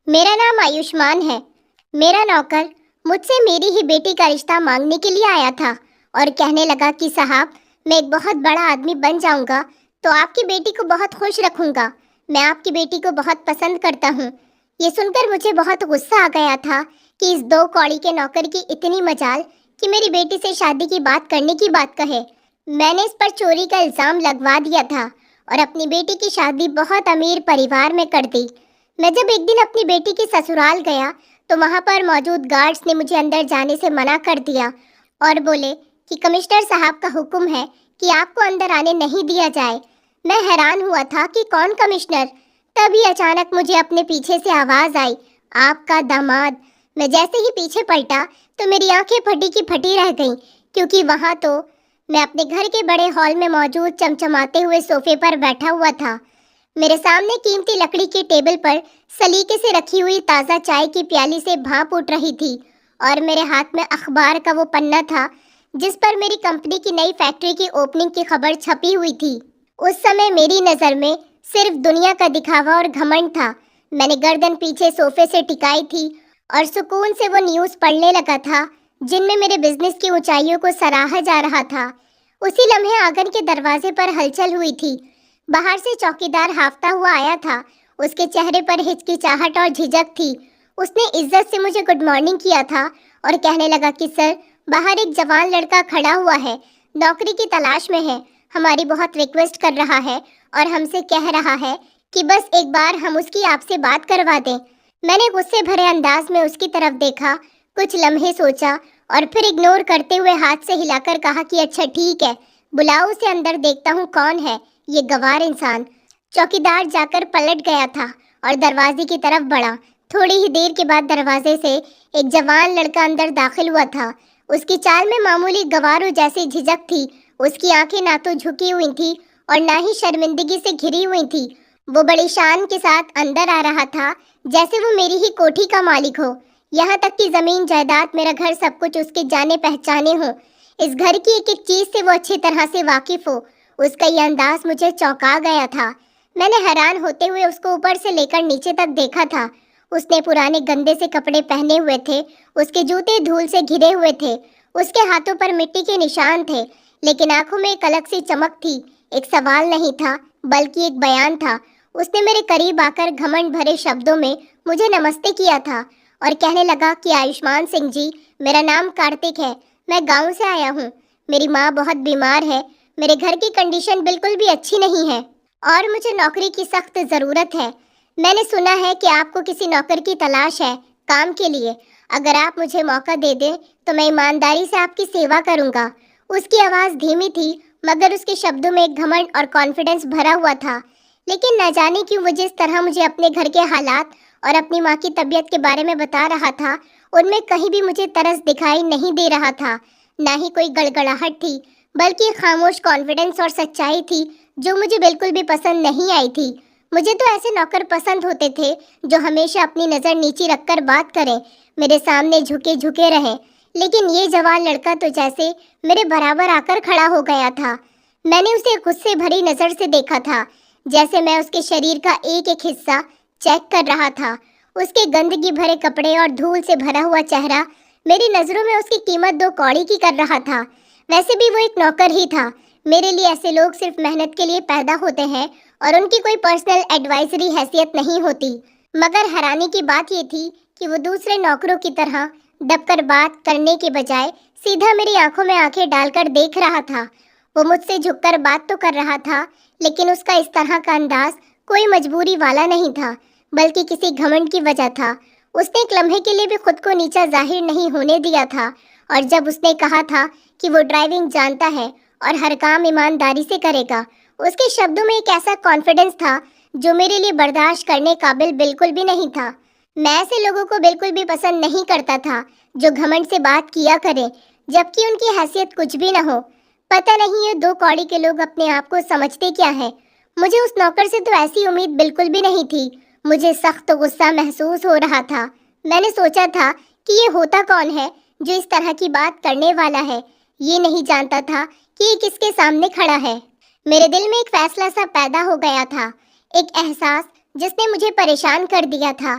मेरा नाम आयुष्मान है। मेरा नौकर मुझसे मेरी ही बेटी का रिश्ता मांगने के लिए आया था और कहने लगा कि साहब, मैं एक बहुत बड़ा आदमी बन जाऊंगा तो आपकी बेटी को बहुत खुश रखूंगा। मैं आपकी बेटी को बहुत पसंद करता हूँ। ये सुनकर मुझे बहुत गुस्सा आ गया था कि इस दो कौड़ी के नौकर की इतनी मजाल कि मेरी बेटी से शादी की बात करने की बात कहे। मैंने इस पर चोरी का इल्जाम लगवा दिया था और अपनी बेटी की शादी बहुत अमीर परिवार में कर दी। मैं जब एक दिन अपनी बेटी के ससुराल गया तो वहां पर मौजूद गार्ड्स ने मुझे अंदर जाने से मना कर दिया और बोले कि कमिश्नर साहब का हुक्म है कि आपको अंदर आने नहीं दिया जाए। मैं हैरान हुआ था कि कौन कमिश्नर। तभी अचानक मुझे अपने पीछे से आवाज आई, आपका दामाद। मैं जैसे ही पीछे पलटा तो मेरी आंखें फटी की फटी रह गईं, क्योंकि वहां तो मैं अपने घर के बड़े हॉल में मौजूद चमचमाते हुए सोफे पर बैठा हुआ था। मेरे सामने कीमती लकड़ी के टेबल पर सलीके से रखी हुई ताज़ा चाय की प्याली से भाप उठ रही थी और मेरे हाथ में अखबार का वो पन्ना था जिस पर मेरी कंपनी की नई फैक्ट्री की ओपनिंग की खबर छपी हुई थी। उस समय मेरी नज़र में सिर्फ दुनिया का दिखावा और घमंड था। मैंने गर्दन पीछे सोफे से टिकाई थी और सुकून से वो न्यूज़ पढ़ने लगा था जिनमें मेरे बिजनेस की ऊंचाइयों को सराहा जा रहा था। उसी लम्हे आंगन के दरवाजे पर हलचल हुई थी। बाहर से चौकीदार हाफता हुआ आया था। उसके चेहरे पर हिचकिचाहट और झिझक थी। उसने इज्जत से मुझे गुड मॉर्निंग किया था और कहने लगा कि सर, बाहर एक जवान लड़का खड़ा हुआ है, नौकरी की तलाश में है, हमारी बहुत रिक्वेस्ट कर रहा है और हमसे कह रहा है कि बस एक बार हम उसकी आपसे बात करवा दें। मैंने गुस्से भरे अंदाज में उसकी तरफ देखा, कुछ लम्हे सोचा और फिर इग्नोर करते हुए हाथ से हिलाकर कहा कि अच्छा ठीक है, बुलाओ उसे अंदर, देखता हूँ कौन है ये गवार इंसान। चौकीदार जाकर पलट गया था और दरवाजे की तरफ बढ़ा। थोड़ी ही देर के बाद दरवाजे से एक जवान लड़का अंदर दाखिल हुआ था। उसकी चाल में मामूली गवारों जैसी झिझक थी। उसकी आंखें ना तो झुकी हुई थी और ना ही शर्मिंदगी से घिरी हुई थी। वो बड़ी शान के साथ अंदर आ रहा था जैसे वो मेरी ही कोठी का मालिक हो। यहाँ तक कि जमीन जायदाद, मेरा घर, सब कुछ उसके जाने पहचाने हो। इस घर की एक एक चीज से वो अच्छी तरह से वाकिफ हो। उसका यह अंदाज मुझे चौंका गया था। मैंने हैरान होते हुए उसको ऊपर से लेकर नीचे तक देखा था। उसने पुराने गंदे से कपड़े पहने हुए थे, उसके जूते धूल से घिरे हुए थे, उसके हाथों पर मिट्टी के निशान थे, लेकिन आंखों में एक अलग सी चमक थी। एक सवाल नहीं था बल्कि एक बयान था। उसने मेरे करीब आकर घमंड भरे शब्दों में मुझे नमस्ते किया था और कहने लगा कि आयुष्मान सिंह जी, मेरा नाम कार्तिक है, मैं गांव से आया हूँ। मेरी माँ बहुत बीमार है, मेरे घर की कंडीशन बिल्कुल भी अच्छी नहीं है और मुझे नौकरी की सख्त ज़रूरत है। मैंने सुना है कि आपको किसी नौकर की तलाश है काम के लिए। अगर आप मुझे मौका दे दें तो मैं ईमानदारी से आपकी सेवा करूंगा। उसकी आवाज़ धीमी थी मगर उसके शब्दों में एक घमंड और कॉन्फिडेंस भरा हुआ था। लेकिन न जाने क्यों वो जिस तरह मुझे अपने घर के हालात और अपनी माँ की तबीयत के बारे में बता रहा था, उनमें कहीं भी मुझे तरस दिखाई नहीं दे रहा था। ना ही कोई गड़गड़ाहट थी, बल्कि एक खामोश कॉन्फिडेंस और सच्चाई थी जो मुझे बिल्कुल भी पसंद नहीं आई थी। मुझे तो ऐसे नौकर पसंद होते थे जो हमेशा अपनी नज़र नीची रखकर बात करें, मेरे सामने झुके झुके रहें। लेकिन ये जवान लड़का तो जैसे मेरे बराबर आकर खड़ा हो गया था। मैंने उसे गुस्से भरी नज़र से देखा था, जैसे मैं उसके शरीर का एक एक हिस्सा चेक कर रहा था। उसके गंदगी भरे कपड़े और धूल से भरा हुआ चेहरा मेरी नज़रों में उसकी कीमत दो कौड़ी की कर रहा था। वैसे भी वो एक नौकर ही था। मेरे लिए ऐसे लोग सिर्फ मेहनत के लिए पैदा होते हैं और उनकी कोई पर्सनल एडवाइजरी हैसियत नहीं होती। मगर हैरानी की बात ये थी कि वो दूसरे नौकरों की तरह दबकर बात करने के बजाय सीधा मेरी आंखों में आंखें डालकर देख रहा था। वो मुझसे झुककर बात तो कर रहा था, लेकिन उसका इस तरह का अंदाज कोई मजबूरी वाला नहीं था, बल्कि किसी घमंड की वजह था। उसने एक लम्हे के लिए भी खुद को नीचा जाहिर नहीं होने दिया था और जब उसने कहा था कि वो ड्राइविंग जानता है और हर काम ईमानदारी से करेगा, उसके शब्दों में एक ऐसा कॉन्फिडेंस था जो मेरे लिए बर्दाश्त करने काबिल बिल्कुल भी नहीं था। मैं ऐसे लोगों को बिल्कुल भी पसंद नहीं करता था जो घमंड से बात किया करें जबकि उनकी हैसियत कुछ भी न हो। पता नहीं ये दो कौड़ी के लोग अपने आप को समझते क्या है। मुझे उस नौकर से तो ऐसी उम्मीद बिल्कुल भी नहीं थी। मुझे सख्त गुस्सा महसूस हो रहा था। मैंने सोचा था कि ये होता कौन है जो इस तरह की बात करने वाला है। ये नहीं जानता था कि ये किसके सामने खड़ा है। मेरे दिल में एक फैसला सा पैदा हो गया था, एक एहसास जिसने मुझे परेशान कर दिया था,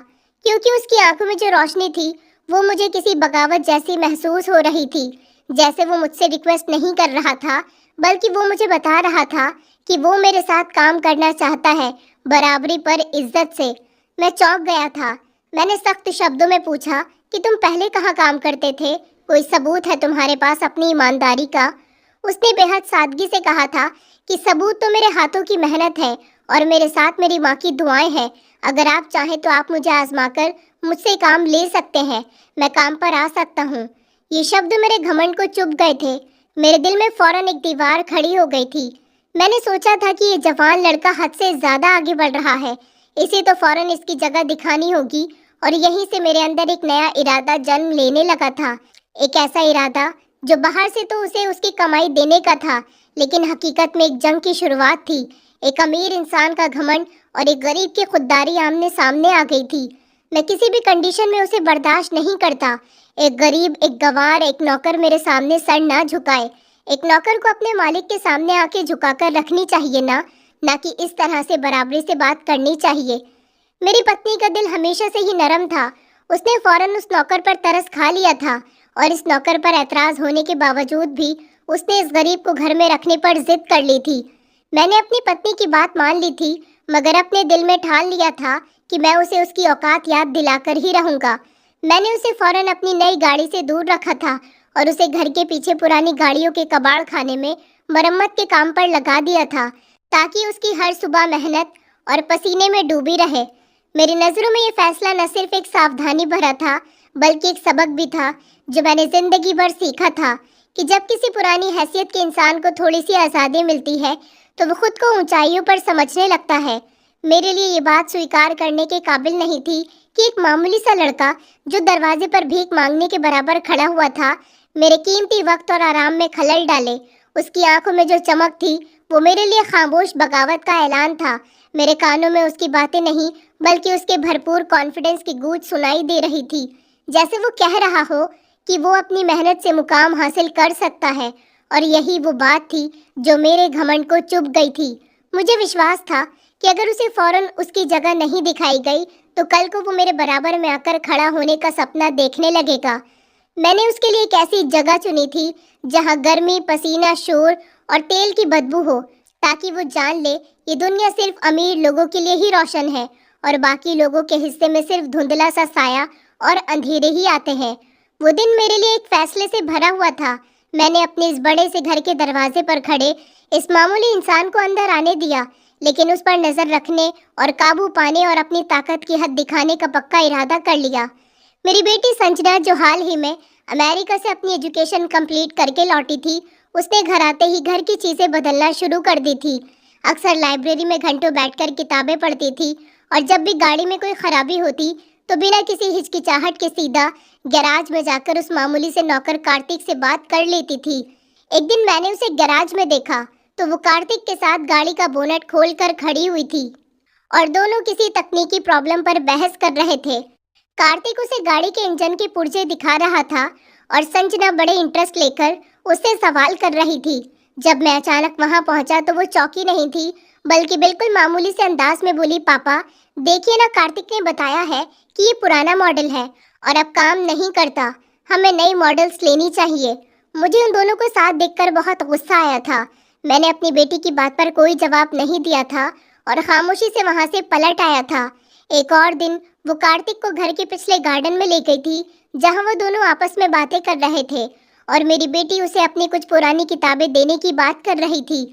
क्योंकि उसकी आंखों में जो रोशनी थी वो मुझे किसी बगावत जैसी महसूस हो रही थी। जैसे वो मुझसे रिक्वेस्ट नहीं कर रहा था, बल्कि वो मुझे बता रहा था कि वो मेरे साथ काम करना चाहता है, बराबरी पर इज्जत से। मैं चौंक गया था। मैंने सख्त शब्दों में पूछा कि तुम पहले कहाँ काम करते थे? कोई सबूत है तुम्हारे पास अपनी ईमानदारी का? उसने बेहद सादगी से कहा था कि सबूत तो मेरे हाथों की मेहनत है और मेरे साथ मेरी माँ की दुआएं हैं। अगर आप चाहें तो आप मुझे आजमाकर मुझसे काम ले सकते हैं। मैं काम पर आ सकता हूँ। ये शब्द मेरे घमंड को चुभ गए थे। मेरे दिल में फौरन एक दीवार खड़ी हो गई थी। मैंने सोचा था कि ये जवान लड़का हद से ज्यादा आगे बढ़ रहा है, इसे तो फौरन इसकी जगह दिखानी होगी। और यहीं से मेरे अंदर एक नया इरादा जन्म लेने लगा था। एक ऐसा इरादा जो बाहर से तो उसे उसकी कमाई देने का था, लेकिन हकीकत में एक जंग की शुरुआत थी। एक अमीर इंसान का घमंड और एक गरीब की खुददारी आमने सामने आ गई थी। मैं किसी भी कंडीशन में उसे बर्दाश्त नहीं करता। एक गरीब, एक गंवार, एक नौकर मेरे सामने सर ना झुकाए। एक नौकर को अपने मालिक के सामने आके झुकाकर रखनी चाहिए ना कि इस तरह से बराबरी से बात करनी चाहिए। मेरी पत्नी का दिल हमेशा से ही नरम था। उसने फौरन उस नौकर पर तरस खा लिया था और इस नौकर पर ऐतराज होने के बावजूद भी उसने इस गरीब को घर में रखने पर जिद कर ली थी। मैंने अपनी पत्नी की बात मान ली थी, मगर अपने दिल में ठान लिया था कि मैं उसे उसकी औकात याद दिलाकर ही रहूंगा। मैंने उसे फौरन अपनी नई गाड़ी से दूर रखा था और उसे घर के पीछे पुरानी गाड़ियों के कबाड़ खाने में मरम्मत के काम पर लगा दिया था, ताकि उसकी हर सुबह मेहनत और पसीने में डूबी रहे। मेरी नज़रों में ये फैसला न सिर्फ एक सावधानी भरा था, बल्कि एक सबक भी था जो मैंने जिंदगी भर सीखा था कि जब किसी पुरानी हैसियत के इंसान को थोड़ी सी आज़ादी मिलती है तो वो खुद को ऊंचाइयों पर समझने लगता है। मेरे लिए ये बात स्वीकार करने के काबिल नहीं थी कि एक मामूली सा लड़का जो दरवाजे पर भीख मांगने के बराबर खड़ा हुआ था, मेरे कीमती वक्त और आराम में खलल डाले। उसकी आंखों में जो चमक थी वो मेरे लिए खामोश बगावत का ऐलान था। मेरे कानों में उसकी बातें नहीं, बल्कि उसके भरपूर कॉन्फिडेंस की गूंज सुनाई दे रही थी, जैसे वो कह रहा हो कि वो अपनी मेहनत से मुकाम हासिल कर सकता है। और यही वो बात थी जो मेरे घमंड को चुभ गई थी। मुझे विश्वास था कि अगर उसे फौरन उसकी जगह नहीं दिखाई गई तो कल को वो मेरे बराबर में आकर खड़ा होने का सपना देखने लगेगा। मैंने उसके लिए एक ऐसी जगह चुनी थी जहां गर्मी, पसीना, शोर और तेल की बदबू हो, ताकि वो जान ले ये दुनिया सिर्फ अमीर लोगों के लिए ही रोशन है और बाकी लोगों के हिस्से में सिर्फ धुंधला सा साया और अंधेरे ही आते हैं। वो दिन मेरे लिए एक फैसले से भरा हुआ था। मैंने अपने इस बड़े से घर के दरवाजे पर खड़े इस मामूली इंसान को अंदर आने दिया, लेकिन उस पर नजर रखने और काबू पाने और अपनी ताकत की हद दिखाने का पक्का इरादा कर लिया। मेरी बेटी संजना, जो हाल ही में अमेरिका से अपनी एजुकेशन कंप्लीट करके लौटी थी, उसने घर आते ही घर की चीज़ें बदलना शुरू कर दी थी। अक्सर लाइब्रेरी में घंटों बैठकर किताबें पढ़ती थी और जब भी गाड़ी में कोई खराबी होती तो बिना किसी हिचकिचाहट के सीधा गैराज में जाकर उस मामूली से नौकर कार्तिक से बात कर लेती थी। एक दिन मैंने उसे गैराज में देखा तो वो कार्तिक के साथ गाड़ी का बोनट खोलकर खड़ी हुई थी और दोनों किसी तकनीकी प्रॉब्लम पर बहस कर रहे थे। कार्तिक उसे गाड़ी के इंजन के पुर्जे दिखा रहा था और संजना बड़े इंटरेस्ट लेकर उससे सवाल कर रही थी। जब मैं अचानक वहां पहुंचा तो वो चौकी नहीं थी, बल्कि बिल्कुल मामूली से अंदाज में बोली, पापा देखिए ना, कार्तिक ने बताया है कि ये पुराना मॉडल है और अब काम नहीं करता, हमें नई मॉडल्स लेनी चाहिए। मुझे उन दोनों को साथ देखकर बहुत गुस्सा आया था। मैंने अपनी बेटी की बात पर कोई जवाब नहीं दिया था और खामोशी से वहां से पलट आया था। एक और दिन वो कार्तिक को घर के पिछले गार्डन में ले गई थी, जहां वो दोनों आपस में बातें कर रहे थे और मेरी बेटी उसे अपनी कुछ पुरानी किताबें देने की बात कर रही थी।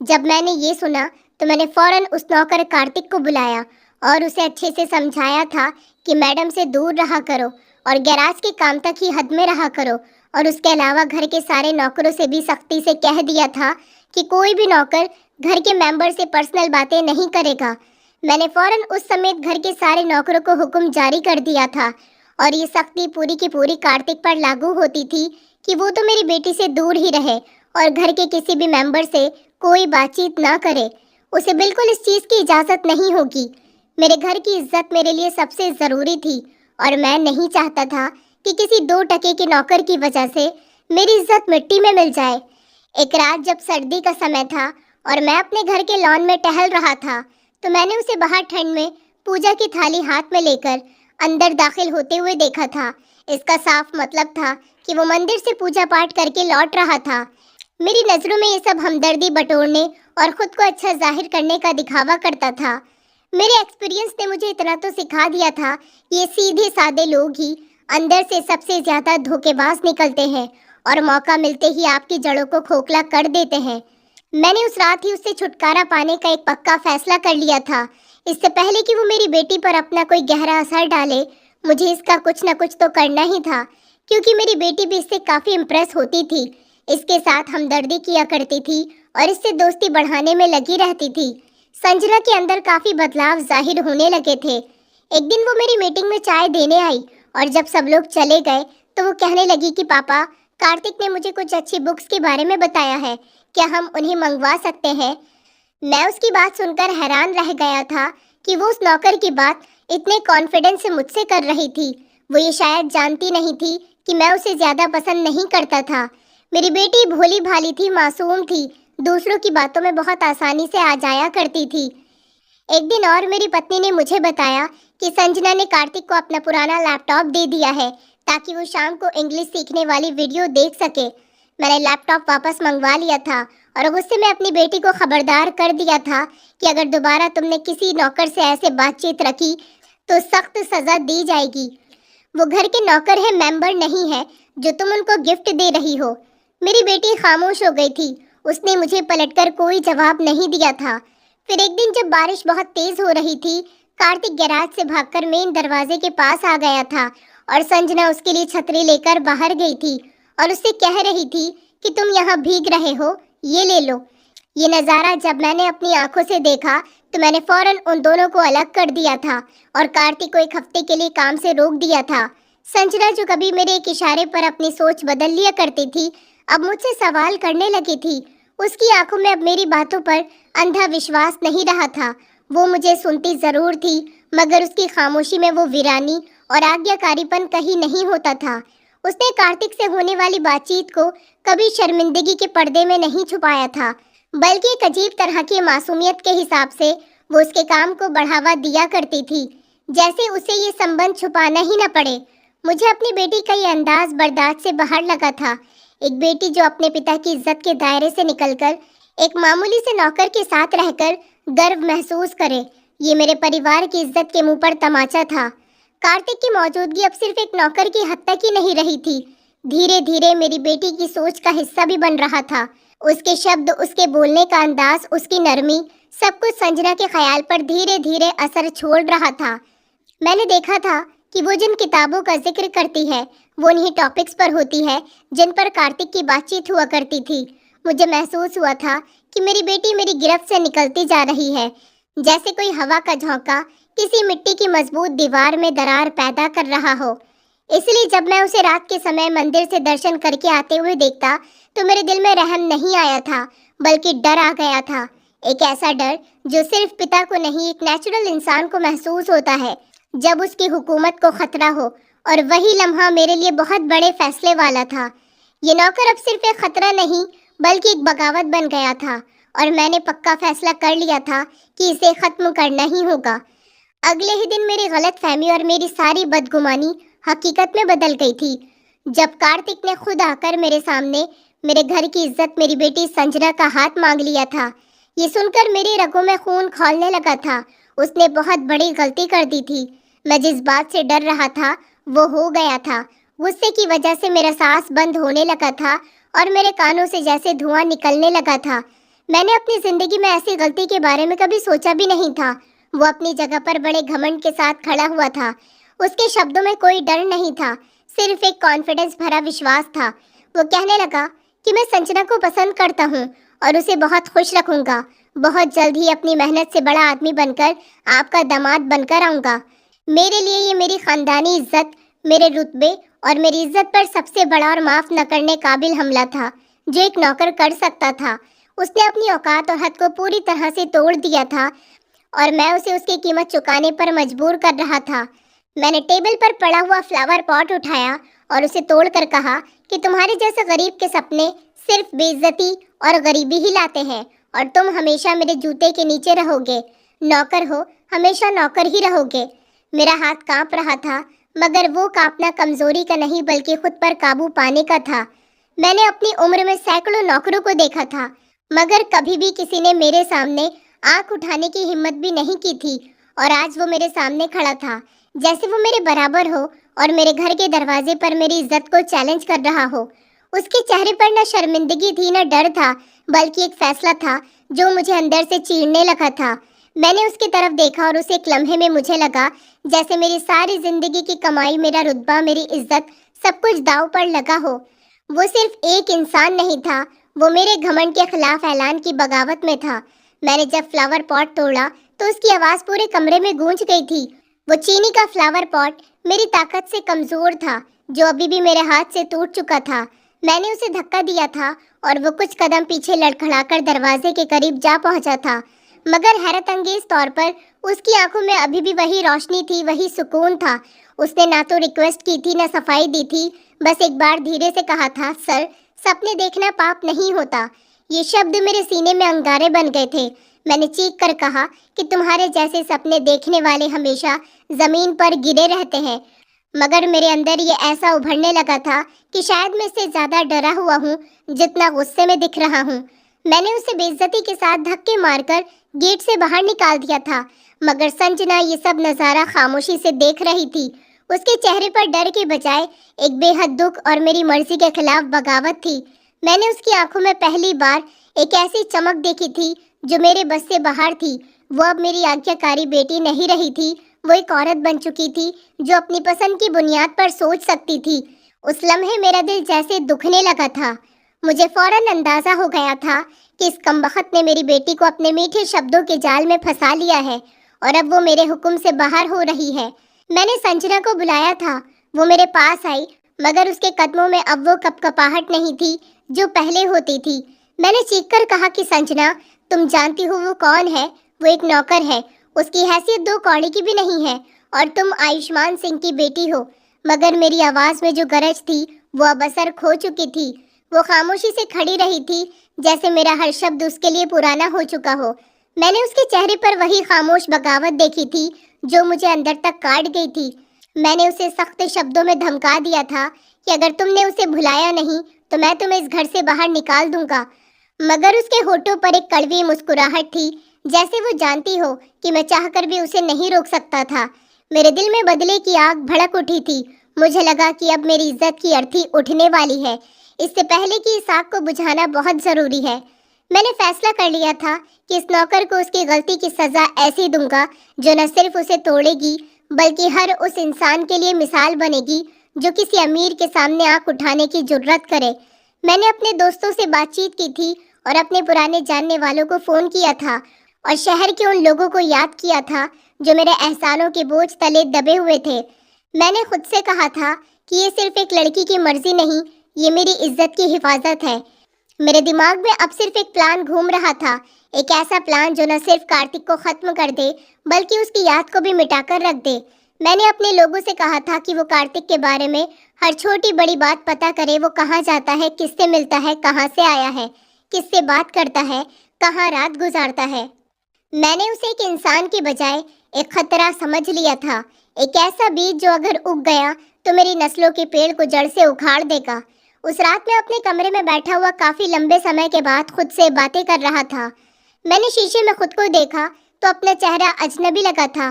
जब मैंने ये सुना तो मैंने फौरन उस नौकर कार्तिक को बुलाया और उसे अच्छे से समझाया था कि मैडम से दूर रहा करो और गैराज के काम तक ही हद में रहा करो, और उसके अलावा घर के सारे नौकरों से भी सख्ती से कह दिया था कि कोई भी नौकर घर के मेंबर से पर्सनल बातें नहीं करेगा। मैंने फौरन उस समेत घर के सारे नौकरों को हुक्म जारी कर दिया था और ये सख्ती पूरी की पूरी कार्तिक पर लागू होती थी कि वो तो मेरी बेटी से दूर ही रहे और घर के किसी भी मेंबर से कोई बातचीत ना करे। उसे बिल्कुल इस चीज़ की इजाज़त नहीं होगी। मेरे घर की इज्जत मेरे लिए सबसे ज़रूरी थी और मैं नहीं चाहता था कि किसी 2 टके के नौकर की वजह से मेरी इज्जत मिट्टी में मिल जाए। एक रात जब सर्दी का समय था और मैं अपने घर के लॉन में टहल रहा था तो मैंने उसे बाहर ठंड में पूजा की थाली हाथ में लेकर अंदर दाखिल होते हुए देखा था। इसका साफ मतलब था कि वो मंदिर से पूजा पाठ करके लौट रहा था। मेरी नजरों में ये सब हमदर्दी बटोरने और खुद को अच्छा जाहिर करने का दिखावा करता था। मेरे एक्सपीरियंस ने मुझे इतना तो सिखा दिया था कि ये सीधे सादे लोग ही अंदर से सबसे ज्यादा धोखेबाज निकलते हैं और मौका मिलते ही आपकी जड़ों को खोखला कर देते हैं। मैंने उस रात ही उससे छुटकारा पाने का एक पक्का फैसला कर लिया था। इससे पहले कि वो मेरी बेटी पर अपना कोई गहरा असर डाले, मुझे इसका कुछ न कुछ तो करना ही था, क्योंकि मेरी बेटी भी इससे काफी इम्प्रेस होती थी, इसके साथ हमदर्दी किया करती थी और इससे दोस्ती बढ़ाने में लगी रहती थी। संजना के अंदर काफी बदलाव जाहिर होने लगे थे। एक दिन वो मेरी मीटिंग में चाय देने आई और जब सब लोग चले गए तो वो कहने लगी कि पापा, कार्तिक ने मुझे कुछ अच्छी बुक्स के बारे में बताया है, क्या हम उन्हें मंगवा सकते हैं? मैं उसकी बात सुनकर हैरान रह गया था कि वो उस नौकर की बात इतने कॉन्फिडेंस से मुझसे कर रही थी। वो ये शायद जानती नहीं थी कि मैं उसे ज्यादा पसंद नहीं करता था। मेरी बेटी भोली भाली थी, मासूम थी, दूसरों की बातों में बहुत आसानी से आ जाया करती थी। एक दिन और मेरी पत्नी ने मुझे बताया कि संजना ने कार्तिक को अपना पुराना लैपटॉप दे दिया है ताकि वो शाम को इंग्लिश सीखने वाली वीडियो देख सके। मैंने लैपटॉप वापस मंगवा लिया था और गुस्से में अपनी बेटी को खबरदार कर दिया था कि अगर दोबारा तुमने किसी नौकर से ऐसे बातचीत रखी तो सख्त सजा दी जाएगी। वो घर के नौकर है, मेंबर नहीं है जो तुम उनको गिफ्ट दे रही हो। मेरी बेटी खामोश हो गई थी, उसने मुझे पलटकर कोई जवाब नहीं दिया था। फिर एक दिन जब बारिश बहुत तेज हो रही थी, कार्तिक गैराज से भागकर मेन दरवाजे के पास आ गया था और संजना उसके लिए छतरी लेकर बाहर गई थी और उससे कह रही थी कि तुम यहाँ भीग रहे हो, ये ले लो। ये नज़ारा जब मैंने अपनी आंखों से देखा तो मैंने फौरन उन दोनों को अलग कर दिया था और कार्तिक को एक हफ्ते के लिए काम से रोक दिया था। संजना, जो कभी मेरे एक इशारे पर अपनी सोच बदल लिया करती थी, अब मुझसे सवाल करने लगी थी। उसकी आंखों में अब मेरी बातों पर अंधा विश्वास नहीं रहा था। वो मुझे सुनती जरूर थी, मगर उसकी खामोशी में वो वीरानी और आज्ञाकारीपन कहीं नहीं होता था। उसने कार्तिक से होने वाली बातचीत को कभी शर्मिंदगी के पर्दे में नहीं छुपाया था, बल्कि एक अजीब तरह की मासूमियत के हिसाब से वो उसके काम को बढ़ावा दिया करती थी, जैसे उसे ये संबंध छुपाना ही न पड़े। मुझे अपनी बेटी का ये अंदाज बर्दाश्त से बाहर लगा था। एक बेटी जो अपने पिता की इज्जत के दायरे से निकलकर एक मामूली से नौकर के साथ रहकर गर्व महसूस करे, ये मेरे परिवार की इज्जत के मुंह पर तमाचा था। कार्तिक की मौजूदगी अब सिर्फ एक नौकर की हद तक ही नहीं रही थी, धीरे धीरे मेरी बेटी की सोच का हिस्सा भी बन रहा था। उसके शब्द, उसके बोलने का अंदाज, उसकी नरमी, सब कुछ संजना के ख्याल पर धीरे धीरे असर छोड़ रहा था। मैंने देखा था कि वो जिन किताबों का जिक्र करती है वो उन्हीं टॉपिक्स पर होती है जिन पर कार्तिक की बातचीत हुआ करती थी। मुझे महसूस हुआ था कि मेरी बेटी मेरी गिरफ्त से निकलती जा रही है, जैसे कोई हवा का झोंका किसी मिट्टी की मजबूत दीवार में दरार पैदा कर रहा हो। इसलिए जब मैं उसे रात के समय मंदिर से दर्शन करके आते हुए देखता तो मेरे दिल में रहम नहीं आया था, बल्कि डर आ गया था। एक ऐसा डर जो सिर्फ पिता को नहीं, एक नेचुरल इंसान को महसूस होता है जब उसकी हुकूमत को खतरा हो। और वही लम्हा मेरे लिए बहुत बड़े फैसले वाला था। ये नौकर अब सिर्फ एक खतरा नहीं बल्कि एक बगावत बन गया था और मैंने पक्का फैसला कर लिया था कि इसे खत्म करना ही होगा। अगले ही दिन मेरी गलतफहमी और मेरी सारी बदगुमानी हकीकत में बदल गई थी, जब कार्तिक ने खुद आकर मेरे सामने मेरे घर की इज्जत, मेरी बेटी संजना का हाथ मांग लिया था। ये सुनकर मेरी रगों में खून खौलने लगा था। उसने बहुत बड़ी गलती कर दी थी। मैं जिस बात से डर रहा था वो हो गया था। गुस्से की वजह से मेरा सांस बंद होने लगा था और मेरे कानों से जैसे धुआं निकलने लगा था। मैंने अपनी जिंदगी में ऐसी गलती के बारे में कभी सोचा भी नहीं था। वो अपनी जगह पर बड़े घमंड के साथ खड़ा हुआ था। उसके शब्दों में कोई डर नहीं था, सिर्फ एक कॉन्फिडेंस भरा विश्वास था। वो कहने लगा कि मैं संजना को पसंद करता हूँ और उसे बहुत खुश रखूंगा। बहुत जल्द ही अपनी मेहनत से बड़ा आदमी बनकर आपका दामाद बनकर आऊँगा। मेरे लिए ये मेरी खानदानी इज्जत, मेरे रुतबे और मेरी इज्जत पर सबसे बड़ा और माफ़ न करने काबिल हमला था जो एक नौकर कर सकता था। उसने अपनी औकात और हद को पूरी तरह से तोड़ दिया था और मैं उसे उसकी कीमत चुकाने पर मजबूर कर रहा था। मैंने टेबल पर पड़ा हुआ फ्लावर पॉट उठाया और उसे तोड़कर कहा कि तुम्हारे जैसे गरीब के सपने सिर्फ बेइज्जती और गरीबी ही लाते हैं और तुम हमेशा मेरे जूते के नीचे रहोगे। नौकर हो, हमेशा नौकर ही रहोगे। मेरा हाथ कांप रहा था, मगर वो कांपना कमजोरी का नहीं बल्कि खुद पर काबू पाने का था। मैंने अपनी उम्र में सैकड़ों नौकरों को देखा था, मगर कभी भी किसी ने मेरे सामने आंख उठाने की हिम्मत भी नहीं की थी। और आज वो मेरे सामने खड़ा था, जैसे वो मेरे बराबर हो और मेरे घर के दरवाजे पर मेरी इज्जत को चैलेंज कर रहा हो। उसके चेहरे पर न शर्मिंदगी थी न डर था, बल्कि एक फैसला था जो मुझे अंदर से चीरने लगा था। मैंने उसकी तरफ देखा और उस एक लम्हे में मुझे लगा जैसे मेरी सारी जिंदगी की कमाई, मेरा रुतबा, मेरी इज्जत, सब कुछ दांव पर लगा हो। वो सिर्फ एक इंसान नहीं था, वो मेरे घमंड के खिलाफ ऐलान की बगावत में था। मैंने जब फ्लावर पॉट तोड़ा तो उसकी आवाज पूरे कमरे में गूंज गई थी। वो चीनी का फ्लावर पॉट मेरी ताकत से कमजोर था, जो अभी भी मेरे हाथ से टूट चुका था। मैंने उसे धक्का दिया था और वो कुछ कदम पीछे लड़खड़ाकर दरवाजे के करीब जा पहुंचा था, मगर हैरत अंगेज तौर पर उसकी आंखों में अभी भी वही रोशनी थी, वही सुकून था। उसने ना तो रिक्वेस्ट की थी, ना सफाई दी थी, बस एक बार धीरे से कहा था, सर, सपने देखना पाप नहीं होता। ये शब्द मेरे सीने में अंगारे बन गए थे। मैंने चीख कर कहा कि तुम्हारे जैसे सपने देखने वाले हमेशा जमीन पर गिरे रहते हैं। मगर मेरे अंदर ये ऐसा उभरने लगा था कि शायद मैं इससे ज्यादा डरा हुआ हूँ जितना गुस्से में दिख रहा हूँ। मैंने उसे बेइज्जती के साथ धक्के मारकर गेट से बाहर निकाल दिया था, मगर संजना ये सब नज़ारा खामोशी से देख रही थी। उसके चेहरे पर डर के बजाय एक बेहद दुख और मेरी मर्जी के खिलाफ बगावत थी। मैंने उसकी आंखों में पहली बार एक ऐसी चमक देखी थी जो मेरे बस से बाहर थी। वो अब मेरी आज्ञाकारी बेटी नहीं रही थी, वो एक औरत बन चुकी थी जो अपनी पसंद की बुनियाद पर सोच सकती थी। उस लम्हे मेरा दिल जैसे दुखने लगा था। मुझे फौरन अंदाजा हो गया था कि इस कमबख्त ने मेरी बेटी को अपने मीठे शब्दों के जाल में फंसा लिया है और अब वो मेरे हुक्म से बाहर हो रही है। मैंने संजना को बुलाया था, वो मेरे पास आई, मगर उसके कदमों में अब वो कपकपाहट नहीं थी जो पहले होती थी। मैंने चीखकर कहा कि संजना, तुम जानती हो वो कौन है? वो एक नौकर है, उसकी हैसियत दो कौड़ी की भी नहीं है और तुम आयुष्मान सिंह की बेटी हो। मगर मेरी आवाज में जो गरज थी वो अब असर खो चुकी थी। वो खामोशी से खड़ी रही थी, जैसे मेरा हर शब्द उसके लिए पुराना हो चुका हो। मैंने उसके चेहरे पर वही खामोश बगावत देखी थी जो मुझे अंदर तक काट गई थी। मैंने उसे सख्त शब्दों में धमका दिया था कि अगर तुमने उसे भुलाया नहीं तो मैं तुम्हें इस घर से बाहर निकाल दूंगा। मगर उसके होठों पर एक कड़वी मुस्कुराहट थी, जैसे वो जानती हो कि मैं चाहकर भी उसे नहीं रोक सकता था। मेरे दिल में बदले की आग भड़क उठी थी। मुझे लगा कि अब मेरी इज्जत की अर्थी उठने वाली है। इससे पहले कि इस आग को बुझाना बहुत जरूरी है। मैंने फैसला कर लिया था कि इस नौकर को उसकी गलती की सजा ऐसी दूंगा जो न सिर्फ उसे तोड़ेगी बल्कि हर उस इंसान के लिए मिसाल बनेगी जो किसी अमीर के सामने आंख उठाने की जुर्रत करे। मैंने अपने दोस्तों से बातचीत की थी और अपने पुराने जानने वालों को फोन किया था और शहर के उन लोगों को याद किया था जो मेरे एहसानों के बोझ तले दबे हुए थे। मैंने खुद से कहा था कि ये सिर्फ एक लड़की की मर्जी नहीं, ये मेरी इज्जत की हिफाजत है। मेरे दिमाग में अब सिर्फ एक प्लान घूम रहा था, एक ऐसा प्लान जो न सिर्फ कार्तिक को खत्म कर दे बल्कि उसकी याद को भी मिटाकर रख दे। मैंने अपने लोगों से कहा था कि वो कार्तिक के बारे में हर छोटी बड़ी बात पता करे। वो कहाँ जाता है, किससे मिलता है, कहाँ से आया है, किससे बात करता है, कहाँ रात गुजारता है। मैंने उसे एक इंसान के बजाय एक खतरा समझ लिया था, एक ऐसा बीज जो अगर उग गया तो मेरी नस्लों के पेड़ को जड़ से उखाड़ देगा। उस रात में अपने कमरे में बैठा हुआ काफी लंबे समय के बाद खुद से बातें कर रहा था। मैंने शीशे में खुद को देखा तो अपना चेहरा अजनबी लगा था।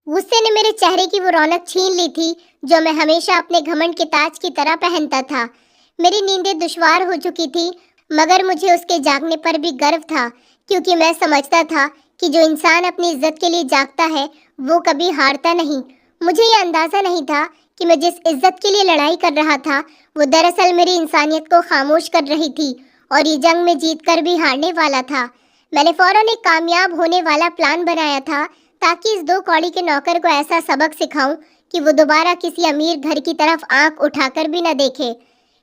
गुस्से ने मेरे चेहरे की वो रौनक छीन ली थी जो मैं हमेशा अपने घमंड के ताज की तरह पहनता था। मेरी नींदें दुश्वार हो चुकी थी, मगर मुझे उसके जागने पर भी गर्व था, क्योंकि मैं समझता था कि जो इंसान अपनी इज्जत के लिए जागता है वो कभी हारता नहीं। मुझे ये अंदाजा नहीं था कि मैं जिस इज्जत के लिए लड़ाई कर रहा था वो दरअसल मेरी इंसानियत को खामोश कर रही थी और ये जंग में जीतकर भी हारने वाला था। मैंने फौरन एक कामयाब होने वाला प्लान बनाया था ताकि इस दो कौड़ी के नौकर को ऐसा सबक सिखाऊं कि वो दोबारा किसी अमीर घर की तरफ आंख उठाकर भी न देखे।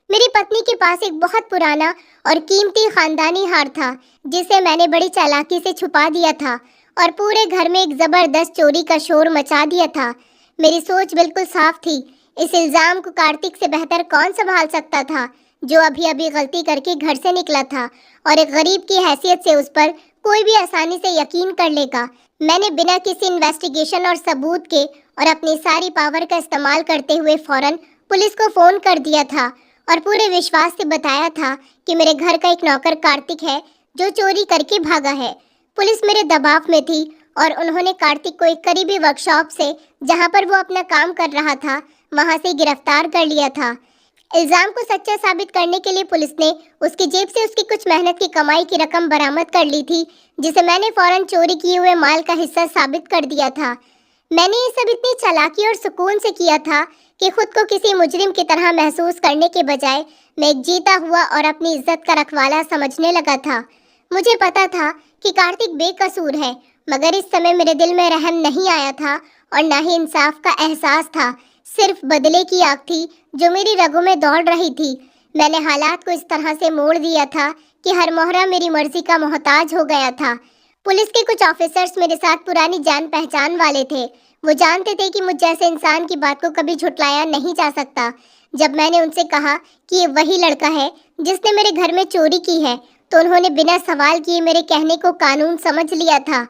मेरी पत्नी के पास एक बहुत पुराना और कीमती खानदानी हार था जिसे मैंने बड़ी चालाकी से छुपा दिया था और पूरे घर में एक जबरदस्त चोरी का शोर मचा दिया था। मेरी सोच बिल्कुल साफ थी, इस इल्जाम को कार्तिक से बेहतर कौन संभाल सकता था जो अभी अभी गलती करके घर से निकला था और एक गरीब की हैसियत से उस पर कोई भी आसानी से यकीन कर लेगा। मैंने बिना किसी इन्वेस्टिगेशन और सबूत के और अपनी सारी पावर का इस्तेमाल करते हुए फौरन पुलिस को फोन कर दिया था और पूरे विश्वास से बताया था कि मेरे घर का एक नौकर कार्तिक है जो चोरी करके भागा है। पुलिस मेरे दबाव में थी और उन्होंने कार्तिक को एक करीबी वर्कशॉप से, जहां पर वो अपना काम कर रहा था, वहां से गिरफ्तार कर लिया था। इल्जाम को सच्चा साबित करने के लिए पुलिस ने उसकी जेब से उसकी कुछ मेहनत की कमाई की रकम बरामद कर ली थी, जिसे मैंने फौरन चोरी किए हुए माल का हिस्सा साबित कर दिया था। मैंने ये सब इतनी चालाकी और सुकून से किया था कि खुद को किसी मुजरिम की तरह महसूस करने के बजाय मैं एक जीता हुआ और अपनी इज्जत का रखवाला समझने लगा था। मुझे पता था कि कार्तिक बेकसूर है, मगर इस समय मेरे दिल में रहम नहीं आया था और ना ही इंसाफ का एहसास था। सिर्फ बदले की आग थी जो मेरी रगों में दौड़ रही थी। मैंने हालात को इस तरह से मोड़ दिया था कि हर मोहरा मेरी मर्जी का मोहताज हो गया था। पुलिस के कुछ ऑफिसर्स मेरे साथ पुरानी जान पहचान वाले थे। वो जानते थे कि मुझ जैसे इंसान की बात को कभी झुटलाया नहीं जा सकता। जब मैंने उनसे कहा कि ये वही लड़का है जिसने मेरे घर में चोरी की है, तो उन्होंने बिना सवाल किए मेरे कहने को कानून समझ लिया था।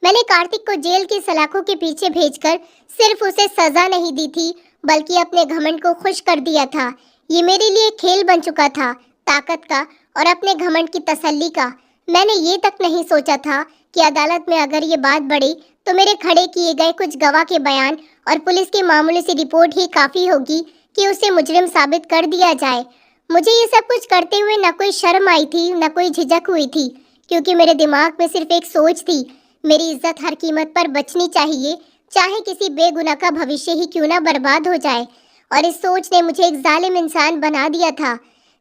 मैंने कार्तिक को जेल की सलाखों के पीछे भेजकर सिर्फ उसे सजा नहीं दी थी, बल्कि अपने घमंड को खुश कर दिया था। ये मेरे लिए खेल बन चुका था, ताकत का और अपने घमंड की तसल्ली का। मैंने ये तक नहीं सोचा था कि अदालत में अगर ये बात बढ़ी तो मेरे खड़े किए गए कुछ गवाह के बयान और पुलिस की मामूली सी रिपोर्ट ही काफ़ी होगी कि उसे मुजरिम साबित कर दिया जाए। मुझे ये सब कुछ करते हुए न कोई शर्म आई थी, न कोई झिझक हुई थी, क्योंकि मेरे दिमाग में सिर्फ एक सोच थी, मेरी इज्जत हर कीमत पर बचनी चाहिए, चाहे किसी बेगुनाह का भविष्य ही क्यों ना बर्बाद हो जाए। और इस सोच ने मुझे एक जालिम इंसान बना दिया था,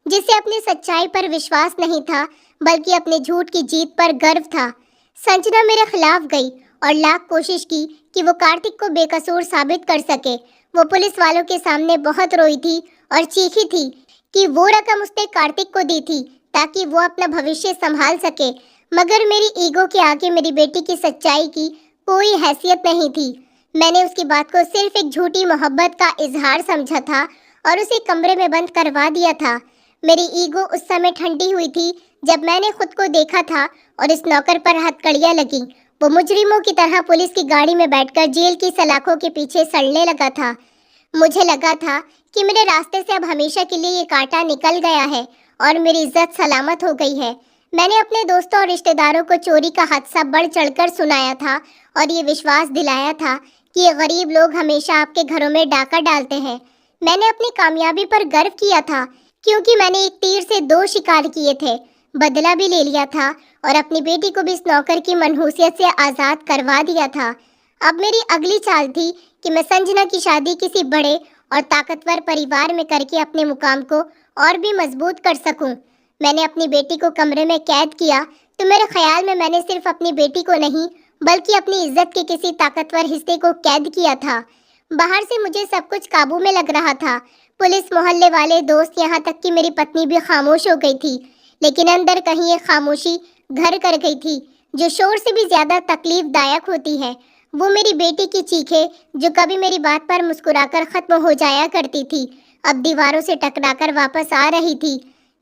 जिसे अपनी सच्चाई पर विश्वास नहीं था, बल्कि अपने झूठ की जीत पर गर्व था। संजना मेरे खिलाफ गई और लाख कोशिश की कि वो कार्तिक को बेकसूर साबित कर सके। वो पुलिस वालों के सामने बहुत रोई थी और चीखी थी कि वो रकम उसने कार्तिक को दी थी ताकि वो अपना भविष्य संभाल सके, मगर मेरी ईगो के आगे मेरी बेटी की सच्चाई की कोई हैसियत नहीं थी। मैंने उसकी बात को सिर्फ एक झूठी मोहब्बत का इजहार समझा था और उसे कमरे में बंद करवा दिया था। मेरी ईगो उस समय ठंडी हुई थी जब मैंने खुद को देखा था और इस नौकर पर हथकड़ियां लगी। वो मुजरिमों की तरह पुलिस की गाड़ी में बैठकर जेल की सलाखों के पीछे सड़ने लगा था। मुझे लगा था कि मेरे रास्ते से अब हमेशा के लिए ये कांटा निकल गया है और मेरी इज्जत सलामत हो गई है। मैंने अपने दोस्तों और रिश्तेदारों को चोरी का हादसा बढ़ चढ़कर सुनाया था और ये विश्वास दिलाया था कि ये गरीब लोग हमेशा आपके घरों में डाका डालते हैं। मैंने अपनी कामयाबी पर गर्व किया था, क्योंकि मैंने एक तीर से दो शिकार किए थे, बदला भी ले लिया था और अपनी बेटी को भी इस नौकर की मनहूसियत से आज़ाद करवा दिया था। अब मेरी अगली चाल थी कि मैं संजना की शादी किसी बड़े और ताकतवर परिवार में करके अपने मुकाम को और भी मजबूत कर सकूं। मैंने अपनी बेटी को कमरे में कैद किया तो मेरे ख्याल में मैंने सिर्फ अपनी बेटी को नहीं, बल्कि अपनी इज्जत के किसी ताकतवर हिस्से को कैद किया था। बाहर से मुझे सब कुछ काबू में लग रहा था। पुलिस, मोहल्ले वाले, दोस्त, यहाँ तक कि मेरी पत्नी भी खामोश हो गई थी, लेकिन अंदर कहीं एक खामोशी घर कर गई थी जो शोर से भी ज्यादा तकलीफदायक होती है। वो मेरी बेटी की चीखें, जो कभी मेरी बात पर मुस्कुराकर खत्म हो जाया करती थी, अब दीवारों से टकराकर वापस आ रही थी।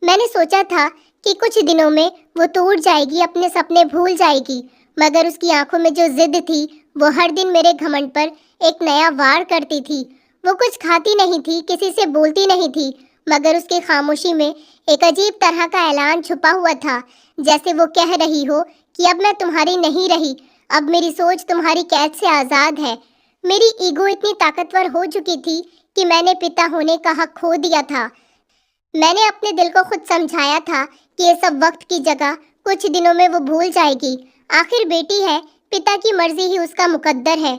मैंने सोचा था कि कुछ दिनों में वो टूट जाएगी, अपने सपने भूल जाएगी, मगर उसकी आंखों में जो जिद थी वो हर दिन मेरे घमंड पर एक नया वार करती थी। वो कुछ खाती नहीं थी, किसी से बोलती नहीं थी, मगर उसकी खामोशी में एक अजीब तरह का ऐलान छुपा हुआ था, जैसे वो कह रही हो कि अब मैं तुम्हारी नहीं रही, अब मेरी सोच तुम्हारी कैद से आज़ाद है। मेरी ईगो इतनी ताकतवर हो चुकी थी कि मैंने पिता होने का हक खो दिया था। मैंने अपने दिल को खुद समझाया था कि ये सब वक्त की जगह कुछ दिनों में वो भूल जाएगी। आखिर बेटी है, पिता की मर्जी ही उसका मुकद्दर है।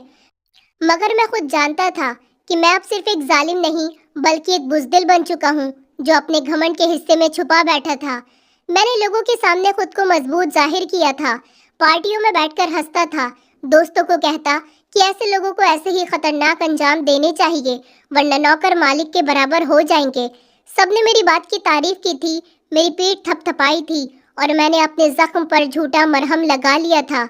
मगर मैं खुद जानता था कि मैं अब सिर्फ एक जालिम नहीं, बल्कि एक बुज़दिल बन चुका हूँ जो अपने घमंड के हिस्से में छुपा बैठा था। मैंने लोगों के सामने खुद को मजबूत जाहिर किया था, पार्टियों में बैठकर हंसता था, दोस्तों को कहता कि ऐसे लोगों को ऐसे ही खतरनाक अंजाम देने चाहिए, वरना नौकर मालिक के बराबर हो जाएंगे। सबने मेरी बात की तारीफ की थी, मेरी पीठ थपथपाई थी और मैंने अपने जख्म पर झूठा मरहम लगा लिया था।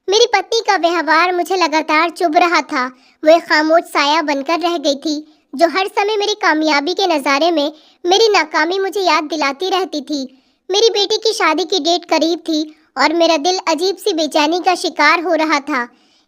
मेरी पत्नी का व्यवहार मुझे लगातार चुभ रहा था। वो एक खामोश साया बनकर रह गई थी, जो हर समय मेरी कामयाबी के नज़ारे में मेरी नाकामी मुझे याद दिलाती रहती थी। मेरी बेटी की शादी की डेट करीब थी और मेरा दिल अजीब सी बेचैनी का शिकार हो रहा था।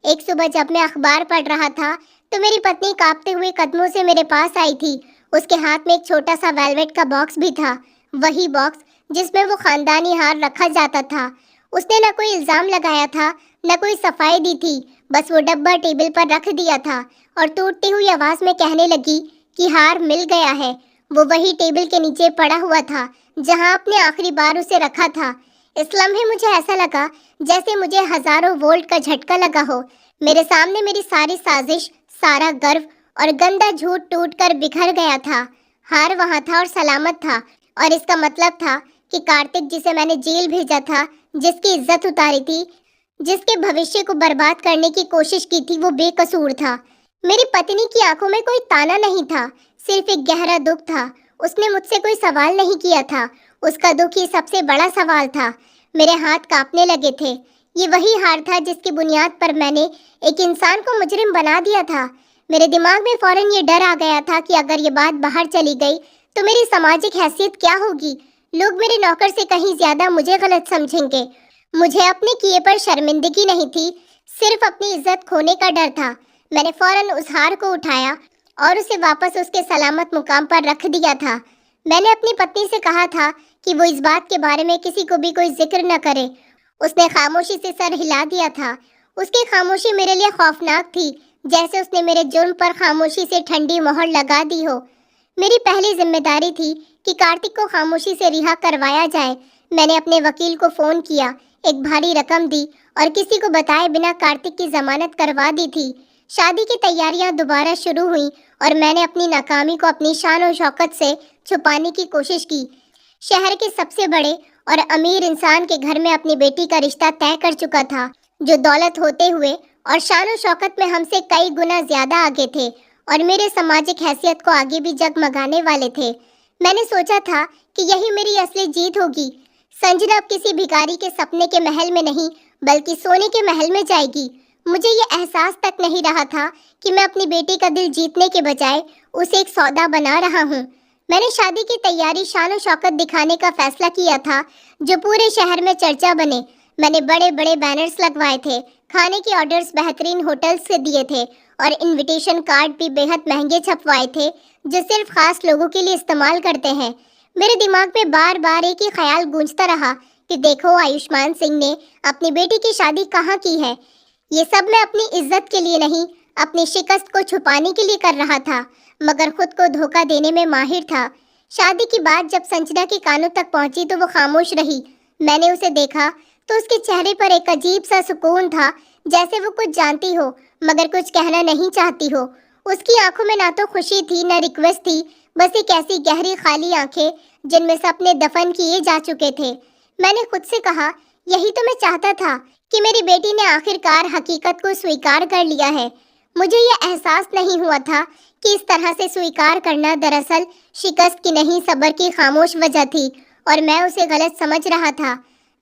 एक सुबह जब मैं अखबार पढ़ रहा था तो मेरी पत्नी कांपते हुए कदमों से मेरे पास आई थी। उसके हाथ में एक छोटा सा वेलवेट का बॉक्स भी था, वही बॉक्स जिसमें वो खानदानी हार रखा जाता था। उसने न कोई इल्जाम लगाया था, न कोई सफाई दी थी, बस वो डब्बा टेबल पर रख दिया था और टूटती हुई आवाज में कहने लगी कि हार मिल गया है। वो वही टेबल के नीचे पड़ा हुआ था जहां आपने आखिरी बार उसे रखा था। इस लम्हे मुझे ऐसा लगा जैसे मुझे हजारों वोल्ट का झटका लगा हो। मेरे सामने मेरी सारी साजिश, सारा गर्व और गंदा झूठ टूटकर बिखर गया था। हार वहां था और सलामत था, और इसका मतलब था कि कार्तिक, जिसे मैंने जेल भेजा था, जिसकी इज्जत उतारी थी, जिसके भविष्य को बर्बाद करने की कोशिश की थी, वो बेकसूर था। मेरी पत्नी की आंखों में कोई ताना नहीं था, सिर्फ एक गहरा दुख था। उसने मुझसे कोई सवाल नहीं किया था, उसका दुख ही सबसे बड़ा सवाल था। मेरे हाथ कांपने लगे थे। ये वही हार था जिसकी बुनियाद पर मैंने एक इंसान को मुजरिम बना दिया था। मेरे दिमाग में फौरन ये डर आ गया था कि अगर ये बात बाहर चली गई तो मेरी सामाजिक हैसियत क्या होगी। लोग मेरे नौकर से कहीं ज्यादा मुझे गलत समझेंगे। मुझे अपने किए पर शर्मिंदगी नहीं थी, सिर्फ अपनी इज्जत खोने का डर था। मैंने फौरन उस हार को उठाया और उसे वापस उसके सलामत मुकाम पर रख दिया था। मैंने अपनी पत्नी से कहा था कि वो इस बात के बारे में किसी को भी कोई जिक्र न करे। उसने खामोशी से सर हिला दिया था। उसकी खामोशी मेरे लिए खौफनाक थी, जैसे उसने मेरे जुर्म पर खामोशी से ठंडी मोहर लगा दी हो। मेरी पहली जिम्मेदारी थी कि कार्तिक को खामोशी से रिहा करवाया जाए। मैंने अपने वकील को फोन किया, एक भारी रकम दी और किसी को बताए बिना कार्तिक की जमानत करवा दी थी। शादी की तैयारियां दोबारा शुरू हुई और मैंने अपनी नाकामी को अपनी शान और शौकत से छुपाने की कोशिश की। शहर के सबसे बड़े और अमीर इंसान के घर में अपनी बेटी का रिश्ता तय कर चुका था, जो दौलत होते हुए और शान और शौकत में हमसे कई गुना ज्यादा आगे थे और मेरे सामाजिक हैसियत को आगे भी जगमगाने वाले थे। मैंने सोचा था कि यही मेरी असली जीत होगी। संजना अब किसी भिखारी के सपने के महल में नहीं, बल्कि सोने के महल में जाएगी। मुझे ये एहसास तक नहीं रहा था कि मैं अपनी बेटी का दिल जीतने के बजाय उसे एक सौदा बना रहा हूँ। मैंने शादी की तैयारी शान और शौकत दिखाने का फैसला किया था, जो पूरे शहर में चर्चा बने। मैंने बड़े बड़े बैनर्स लगवाए थे, खाने के ऑर्डर्स बेहतरीन होटल से दिए थे और इनविटेशन कार्ड भी बेहद महंगे छपवाए थे, जो सिर्फ खास लोगों के लिए इस्तेमाल करते हैं। मेरे दिमाग में बार बार एक ही ख्याल गूंजता रहा कि देखो, आयुष्मान सिंह ने अपनी बेटी की शादी कहाँ की है। ये सब मैं अपनी इज्जत के लिए नहीं, अपनी शिकस्त को छुपाने के लिए कर रहा था, मगर खुद को धोखा देने में माहिर था। शादी की बात जब संजना के कानों तक पहुंची तो वो खामोश रही। मैंने उसे देखा तो उसके चेहरे पर एक अजीब सा सुकून था, जैसे वो कुछ जानती हो मगर कुछ कहना नहीं चाहती हो। उसकी आंखों में ना तो खुशी थी न रिक्वेस्ट थी, बस एक ऐसी गहरी खाली आंखें जिनमें सपने दफन किए जा चुके थे। मैंने खुद से कहा, यही तो मैं चाहता था कि मेरी बेटी ने आखिरकार हकीकत को स्वीकार कर लिया है। मुझे यह एहसास नहीं हुआ था कि इस तरह से स्वीकार करना दरअसल शिकस्त की नहीं, सब्र की खामोश वजह थी और मैं उसे गलत समझ रहा था।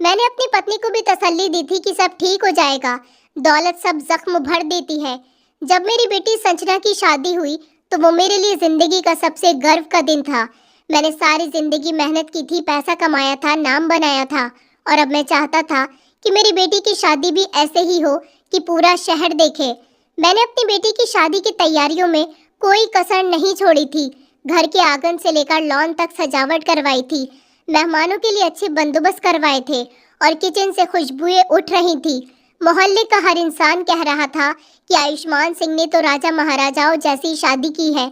मैंने अपनी पत्नी को भी तसल्ली दी थी कि सब ठीक हो जाएगा, दौलत सब जख्म भर देती है। जब मेरी बेटी संजना की शादी हुई तो वो मेरे लिए जिंदगी का सबसे गर्व का दिन था। मैंने सारी जिंदगी मेहनत की थी, पैसा कमाया था, नाम बनाया था और अब मैं चाहता था कि मेरी बेटी की शादी भी ऐसे ही हो कि पूरा शहर देखे। मैंने अपनी बेटी की शादी की तैयारियों में कोई कसर नहीं छोड़ी थी। घर के आंगन से लेकर लॉन तक सजावट करवाई थी, मेहमानों के लिए अच्छे बंदोबस्त करवाए थे और किचन से खुशबुएं उठ रही थी। मोहल्ले का हर इंसान कह रहा था कि आयुष्मान सिंह ने तो राजा महाराजाओं जैसी शादी की है।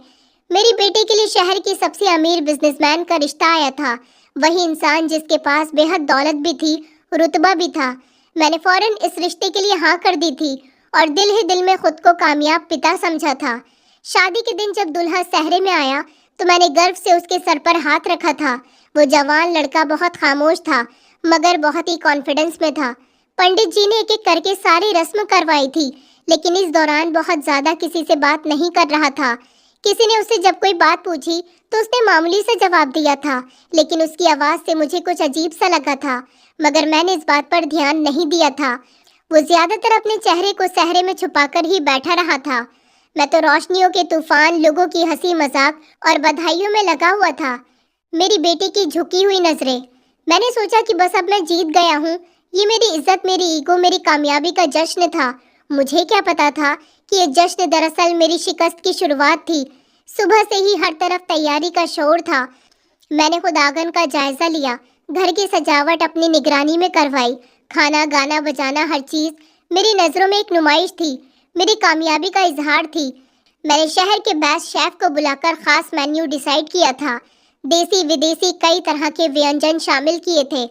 मेरी बेटी के लिए शहर की सबसे अमीर बिजनेसमैन का रिश्ता आया था, वही इंसान जिसके पास बेहद दौलत भी थी, रुतबा भी था। मैंने फौरन इस रिश्ते के लिए हाँ कर दी थी और दिल ही दिल में खुद को कामयाब पिता समझा था। शादी के दिन जब दूल्हा सहरे में आया तो मैंने गर्व से उसके सर पर हाथ रखा था। वो जवान लड़का बहुत खामोश था मगर बहुत ही कॉन्फिडेंस में था। पंडित जी ने एक एक करके सारी रस्म करवाई थी, लेकिन इस दौरान बहुत ज्यादा किसी से बात नहीं कर रहा था। किसी ने उससे जब कोई बात पूछी तो उसने मामूली से जवाब दिया था, लेकिन उसकी आवाज से मुझे कुछ अजीब सा लगा था, मगर मैंने इस बात पर ध्यान नहीं दिया था। वो ज्यादातर अपने चेहरे को सहरे में छुपाकर ही बैठा रहा था। मैं तो रोशनियों के तूफान, लोगों की हंसी मजाक और बधाइयों में लगा हुआ था। मेरी बेटी की झुकी हुई नजरें। मैंने सोचा कि बस अब मैं जीत गया हूँ। ये मेरी इज्जत, मेरी ईगो, मेरी कामयाबी का जश्न था। मुझे क्या पता था कि ये जश्न दरअसल मेरी शिकस्त की शुरुआत थी। सुबह से ही हर तरफ तैयारी का शोर था। मैंने खुद आंगन का जायजा लिया, घर की सजावट अपनी निगरानी में करवाई। खाना, गाना, बजाना, हर चीज मेरी नजरों में एक नुमाइश थी, मेरी कामयाबी का इजहार थी। मैंने शहर के बेस्ट शेफ को बुलाकर खास मेन्यू डिसाइड किया था। देसी विदेशी कई तरह के व्यंजन शामिल किए थे।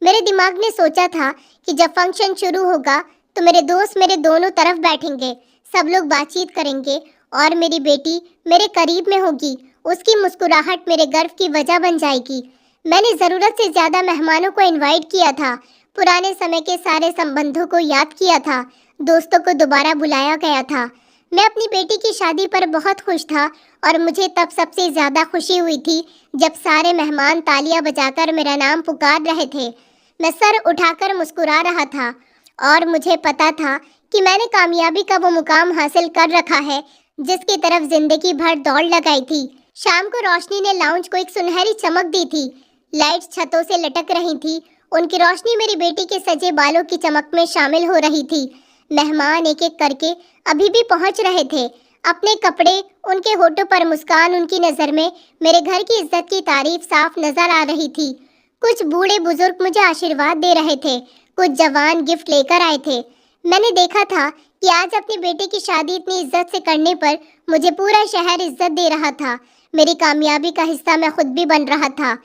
मेरे दिमाग ने सोचा था कि जब फंक्शन शुरू होगा तो मेरे दोस्त मेरे दोनों तरफ बैठेंगे, सब लोग बातचीत करेंगे और मेरी बेटी मेरे करीब में होगी। उसकी मुस्कुराहट मेरे गर्व की वजह बन जाएगी। मैंने ज़रूरत से ज़्यादा मेहमानों को इनवाइट किया था। पुराने समय के सारे संबंधों को याद किया था। दोस्तों को दोबारा बुलाया गया था। मैं अपनी बेटी की शादी पर बहुत खुश था और मुझे तब सबसे ज़्यादा खुशी हुई थी जब सारे मेहमान तालियां बजाकर मेरा नाम पुकार रहे थे। मैं सर उठाकर मुस्कुरा रहा था और मुझे पता था कि मैंने कामयाबी का वो मुकाम हासिल कर रखा है जिसकी तरफ जिंदगी भर दौड़ लगाई थी। शाम को रोशनी ने लाउंज को एक सुनहरी चमक दी थी। लाइट्स छतों से लटक रही थी। उनकी रोशनी मेरी बेटी के सजे बालों की चमक में शामिल हो रही थी। मेहमान एक एक करके अभी भी पहुंच रहे थे। अपने कपड़े, उनके होठों पर मुस्कान, उनकी नज़र में मेरे घर की इज्जत की तारीफ साफ नजर आ रही थी। कुछ बूढ़े बुजुर्ग मुझे आशीर्वाद दे रहे थे, कुछ जवान गिफ्ट लेकर आए थे। मैंने देखा था कि आज अपनी बेटी की शादी इतनी इज्जत से करने पर मुझे पूरा शहर इज्जत दे रहा था। मेरी कामयाबी का हिस्सा मैं खुद भी बन रहा था।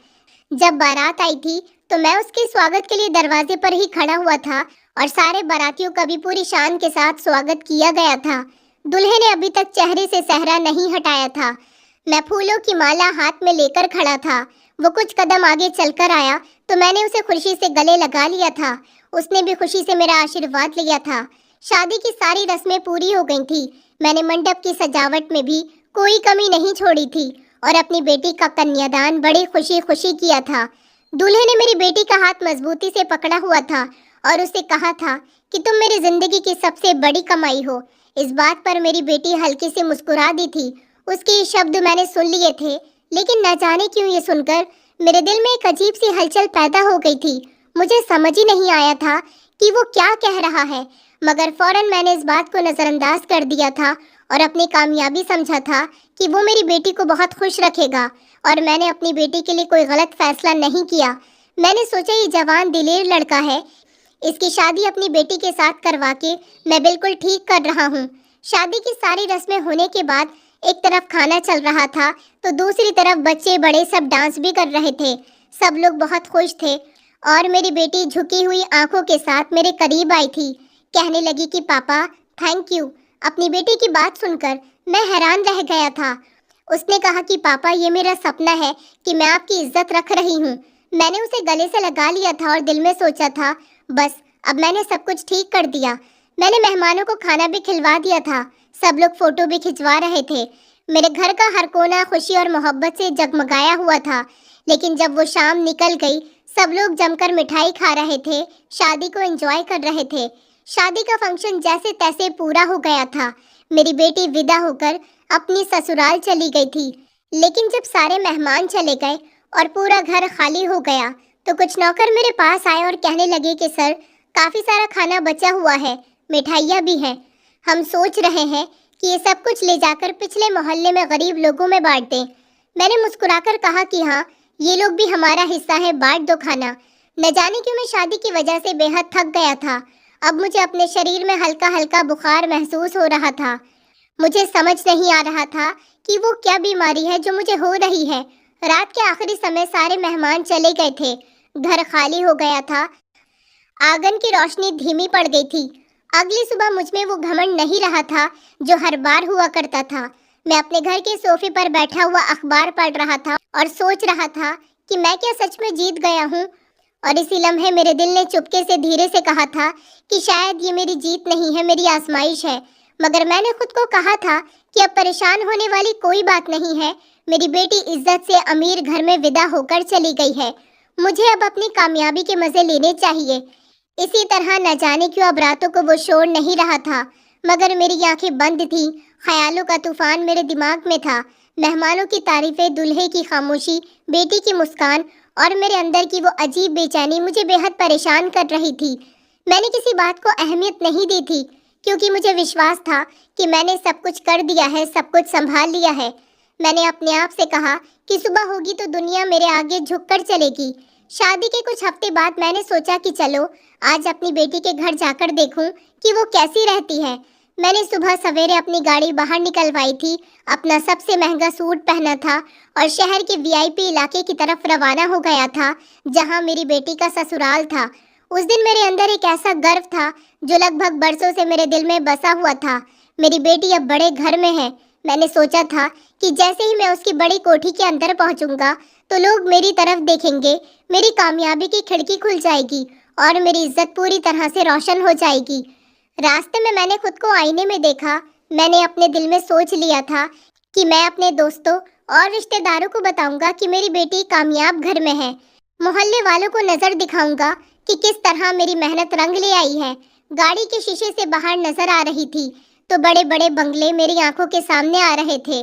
जब बारात आई थी तो मैं उसके स्वागत के लिए दरवाजे पर ही खड़ा हुआ था और सारे बारातियों का भी पूरी शान के साथ स्वागत किया गया था। दूल्हे ने अभी तक चेहरे से सेहरा नहीं हटाया था। मैं फूलों की माला हाथ में लेकर खड़ा था। वो कुछ कदम आगे चलकर आया तो मैंने उसे खुशी से गले लगा लिया था। उसने भी खुशी से मेरा आशीर्वाद लिया था। शादी की सारी रस्में पूरी हो गई थी। मैंने मंडप की सजावट में भी कोई कमी नहीं छोड़ी थी और अपनी बेटी का कन्यादान बड़ी खुशी खुशी किया था। दूल्हे ने मेरी बेटी का हाथ मजबूती से पकड़ा हुआ था और उसे कहा था कि तुम मेरी जिंदगी की सबसे बड़ी कमाई हो। इस बात पर मेरी बेटी हल्की से मुस्कुरा दी थी। उसके शब्द मैंने सुन लिए थे, लेकिन न जाने क्यों ये सुनकर मेरे दिल में एक अजीब सी हलचल पैदा हो गई थी। मुझे समझ ही नहीं आया था कि वो क्या कह रहा है, मगर फौरन मैंने इस बात को नज़रअंदाज कर दिया था और अपनी कामयाबी समझा था कि वो मेरी बेटी को बहुत खुश रखेगा और मैंने अपनी बेटी के लिए कोई गलत फैसला नहीं किया। मैंने सोचा ये जवान दिलेर लड़का है, इसकी शादी अपनी बेटी के साथ करवा के मैं बिल्कुल ठीक कर रहा हूँ। शादी की सारी रस्में होने के बाद एक तरफ खाना चल रहा था तो दूसरी तरफ बच्चे बड़े सब डांस भी कर रहे थे। सब लोग बहुत खुश थे और मेरी बेटी झुकी हुई आंखों के साथ मेरे करीब आई थी। कहने लगी कि पापा थैंक यू। अपनी बेटी की बात सुनकर मैं हैरान रह गया था। उसने कहा कि पापा ये मेरा सपना है कि मैं आपकी इज्जत रख रही हूँ। मैंने उसे गले से लगा लिया था और दिल में सोचा था बस अब मैंने सब कुछ ठीक कर दिया। मैंने मेहमानों को खाना भी खिलवा दिया था। सब लोग फोटो भी खिंचवा रहे थे। मेरे घर का हर कोना खुशी और मोहब्बत से जगमगाया हुआ था। लेकिन जब वो शाम निकल गई, सब लोग जमकर मिठाई खा रहे थे, शादी को एंजॉय कर रहे थे। शादी का फंक्शन जैसे तैसे पूरा हो गया था। मेरी बेटी विदा होकर अपनी ससुराल चली गई थी। लेकिन जब सारे मेहमान चले गए और पूरा घर खाली हो गया तो कुछ नौकर मेरे पास आए और कहने लगे कि सर काफ़ी सारा खाना बचा हुआ है, मिठाइयाँ भी हैं। हम सोच रहे हैं कि ये सब कुछ ले जाकर पिछले मोहल्ले में गरीब लोगों में बांट दें। मैंने मुस्कुराकर कहा कि हाँ, ये लोग भी हमारा हिस्सा है, बांट दो खाना। न जाने क्यों मैं शादी की वजह से बेहद थक गया था। अब मुझे अपने शरीर में हल्का हल्का बुखार महसूस हो रहा था। मुझे समझ नहीं आ रहा था कि वो क्या बीमारी है जो मुझे हो रही है। रात के आखिरी समय सारे मेहमान चले गए थे। घर खाली हो गया था। आंगन की रोशनी धीमी पड़ गई थी। अगली सुबह मुझ में वो घमंड नहीं रहा था जो हर बार हुआ करता था। मैं अपने घर के सोफे पर बैठा हुआ अखबार पढ़ रहा था और सोच रहा था कि मैं क्या सच में जीत गया हूँ। और इसी लम्हे मेरे दिल ने चुपके से धीरे से कहा था कि शायद ये मेरी जीत नहीं है, मेरी आजमाइश है। मगर मैंने खुद को कहा था कि अब परेशान होने वाली कोई बात नहीं है। मेरी बेटी इज्जत से अमीर घर में विदा होकर चली गई है। मुझे अब अपनी कामयाबी के मजे लेने चाहिए। इसी तरह न जाने क्यों अब रातों को वो शोर नहीं रहा था, मगर मेरी आंखें बंद थीं। ख्यालों का तूफान मेरे दिमाग में था। मेहमानों की तारीफें, दूल्हे की खामोशी, बेटी की मुस्कान और मेरे अंदर की वो अजीब बेचैनी मुझे बेहद परेशान कर रही थी। मैंने किसी बात को अहमियत नहीं दी थी क्योंकि मुझे विश्वास था कि मैंने सब कुछ कर दिया है, सब कुछ संभाल लिया है। मैंने अपने आप से कहा कि सुबह होगी तो दुनिया मेरे आगे झुककर चलेगी। शादी के कुछ हफ्ते बाद मैंने सोचा कि चलो आज अपनी बेटी के घर जाकर देखूं कि वो कैसी रहती है। मैंने सुबह सवेरे अपनी गाड़ी बाहर निकलवाई थी, अपना सबसे महंगा सूट पहना था और शहर के वीआईपी इलाके की तरफ रवाना हो गया था जहां मेरी बेटी का ससुराल था। उस दिन मेरे अंदर एक ऐसा गर्व था जो लगभग बरसों से मेरे दिल में बसा हुआ था। मेरी बेटी अब बड़े घर में है। मैंने सोचा था कि जैसे ही मैं उसकी बड़ी कोठी के अंदर पहुंचूंगा तो लोग मेरी तरफ देखेंगे, मेरी कामयाबी की खिड़की खुल जाएगी और मेरी इज्जत पूरी तरह से रोशन हो जाएगी। रास्ते में मैंने खुद को आईने में देखा। मैंने अपने दिल में सोच लिया था कि मैं अपने दोस्तों और रिश्तेदारों को बताऊंगा कि मेरी बेटी कामयाब घर में है। मोहल्ले वालों को नजर दिखाऊंगा कि किस तरह मेरी मेहनत रंग ले आई है। गाड़ी के शीशे से बाहर नजर आ रही थी तो बड़े बड़े बंगले मेरी आंखों के सामने आ रहे थे।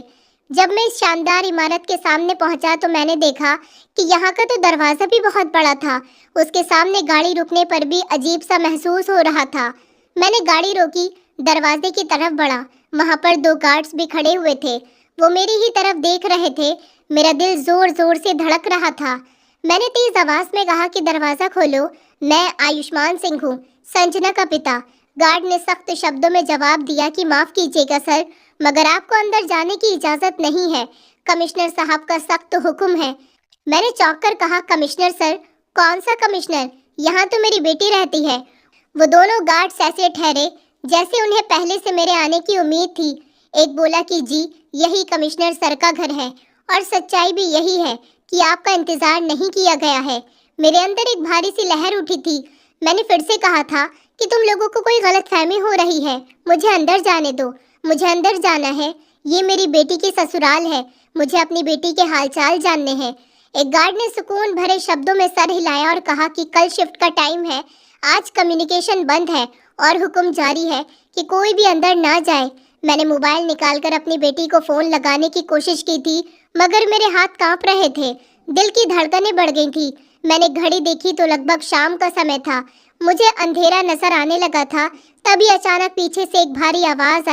जब मैं इस शानदार इमारत के सामने पहुंचा तो मैंने देखा कि यहाँ का तो दरवाजा भी बहुत बड़ा था। उसके सामने गाड़ी रुकने पर भी अजीब सा महसूस हो रहा था। मैंने गाड़ी रोकी, दरवाजे की तरफ बढ़ा। वहाँ पर 2 गार्ड्स भी खड़े हुए थे। वो मेरी ही तरफ देख रहे थे। मेरा दिल जोर जोर से धड़क रहा था। मैंने तेज आवाज में कहा कि दरवाजा खोलो, मैं आयुष्मान सिंह हूँ, संजना का पिता। गार्ड ने सख्त शब्दों में जवाब दिया कि माफ कीजिएगा सर, मगर आपको अंदर जाने की इजाजत नहीं है। कमिश्नर साहब का सख्त हुक्म है। मैंने चौंक कर कहा, कमिश्नर सर? कौन सा कमिश्नर? यहाँ तो मेरी बेटी रहती है। वो दोनों गार्ड्स ऐसे ठहरे जैसे उन्हें पहले से मेरे आने की उम्मीद थी। एक बोला कि जी, यही कमिश्नर सर का घर है और सच्चाई भी यही है कि आपका इंतजार नहीं किया गया है। मेरे अंदर एक भारी सी लहर उठी थी। मैंने फिर से कहा था कि तुम लोगों को कोई गलतफहमी हो रही है, मुझे अंदर जाने दो, मुझे अंदर जाना है। ये मेरी बेटी की ससुराल है, मुझे अपनी बेटी के हालचाल जानने हैं। एक गार्ड ने सुकून भरे शब्दों में सर हिलाया और कहा कि कल शिफ्ट का टाइम है, आज कम्युनिकेशन बंद है और हुक्म जारी है कि कोई भी अंदर ना जाए। मैंने मोबाइल निकालकर अपनी बेटी को फोन लगाने की कोशिश की थी, मगर मेरे हाथ कांप रहे थे, दिल की धड़कनें बढ़ गई थी। मैंने घड़ी देखी तो लगभग शाम का समय था। मुझे अंधेरा नजर आने लगा था। तभी अचानक पीछे से एक भारी आवाज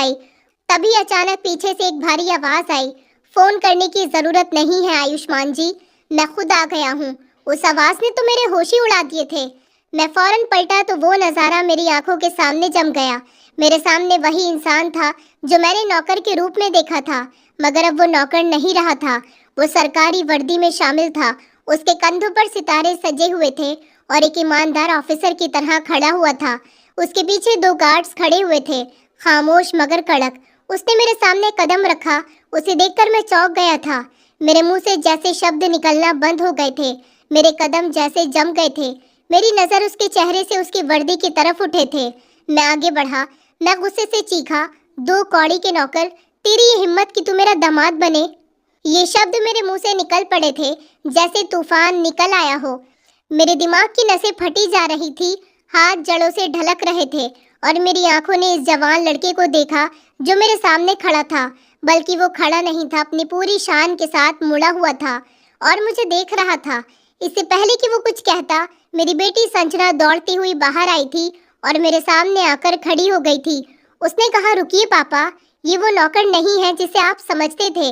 आई, फोन करने की जरूरत नहीं है आयुष्मान जी, मैं खुद आ गया हूँ। उस आवाज ने तो मेरे होश ही उड़ा दिए थे। मैं फौरन पलटा तो वो नजारा मेरी आंखों के सामने जम गया। मेरे सामने वही इंसान था जो मैंने नौकर के रूप में देखा था, मगर अब वो नौकर नहीं रहा था, वो सरकारी वर्दी में शामिल था। उसके कंधों पर सितारे सजे हुए थे और एक ईमानदार ऑफिसर की तरह खड़ा हुआ था। उसके पीछे 2 गार्ड्स खड़े हुए थे, खामोश मगर कड़क। उसने मेरे सामने कदम रखा। उसे देखकर मैं चौंक गया था। मेरे मुंह से जैसे शब्द निकलना बंद हो गए थे, मेरे कदम जैसे जम गए थे। मेरी नजर उसके चेहरे से उसकी वर्दी की तरफ उठे थे। मैं आगे बढ़ा। मैं गुस्से से चीखा, 2 कौड़ी के नौकर, तेरी ये हिम्मत कि तू मेरा दामाद बने? ये शब्द मेरे मुंह से निकल पड़े थे जैसे तूफान निकल आया हो। मेरे दिमाग की नसें फटी जा रही थी, हाथ जड़ों से ढलक रहे थे और मेरी आंखों ने इस जवान लड़के को देखा जो मेरे सामने खड़ा था। बल्कि वो खड़ा नहीं था, अपनी पूरी शान के साथ मुड़ा हुआ था और मुझे देख रहा था। इससे पहले कि वो कुछ कहता, मेरी बेटी संजना दौड़ती हुई बाहर आई थी और मेरे सामने आकर खड़ी हो गई थी। उसने कहा, रुकिए पापा, ये वो नौकर नहीं है जिसे आप समझते थे,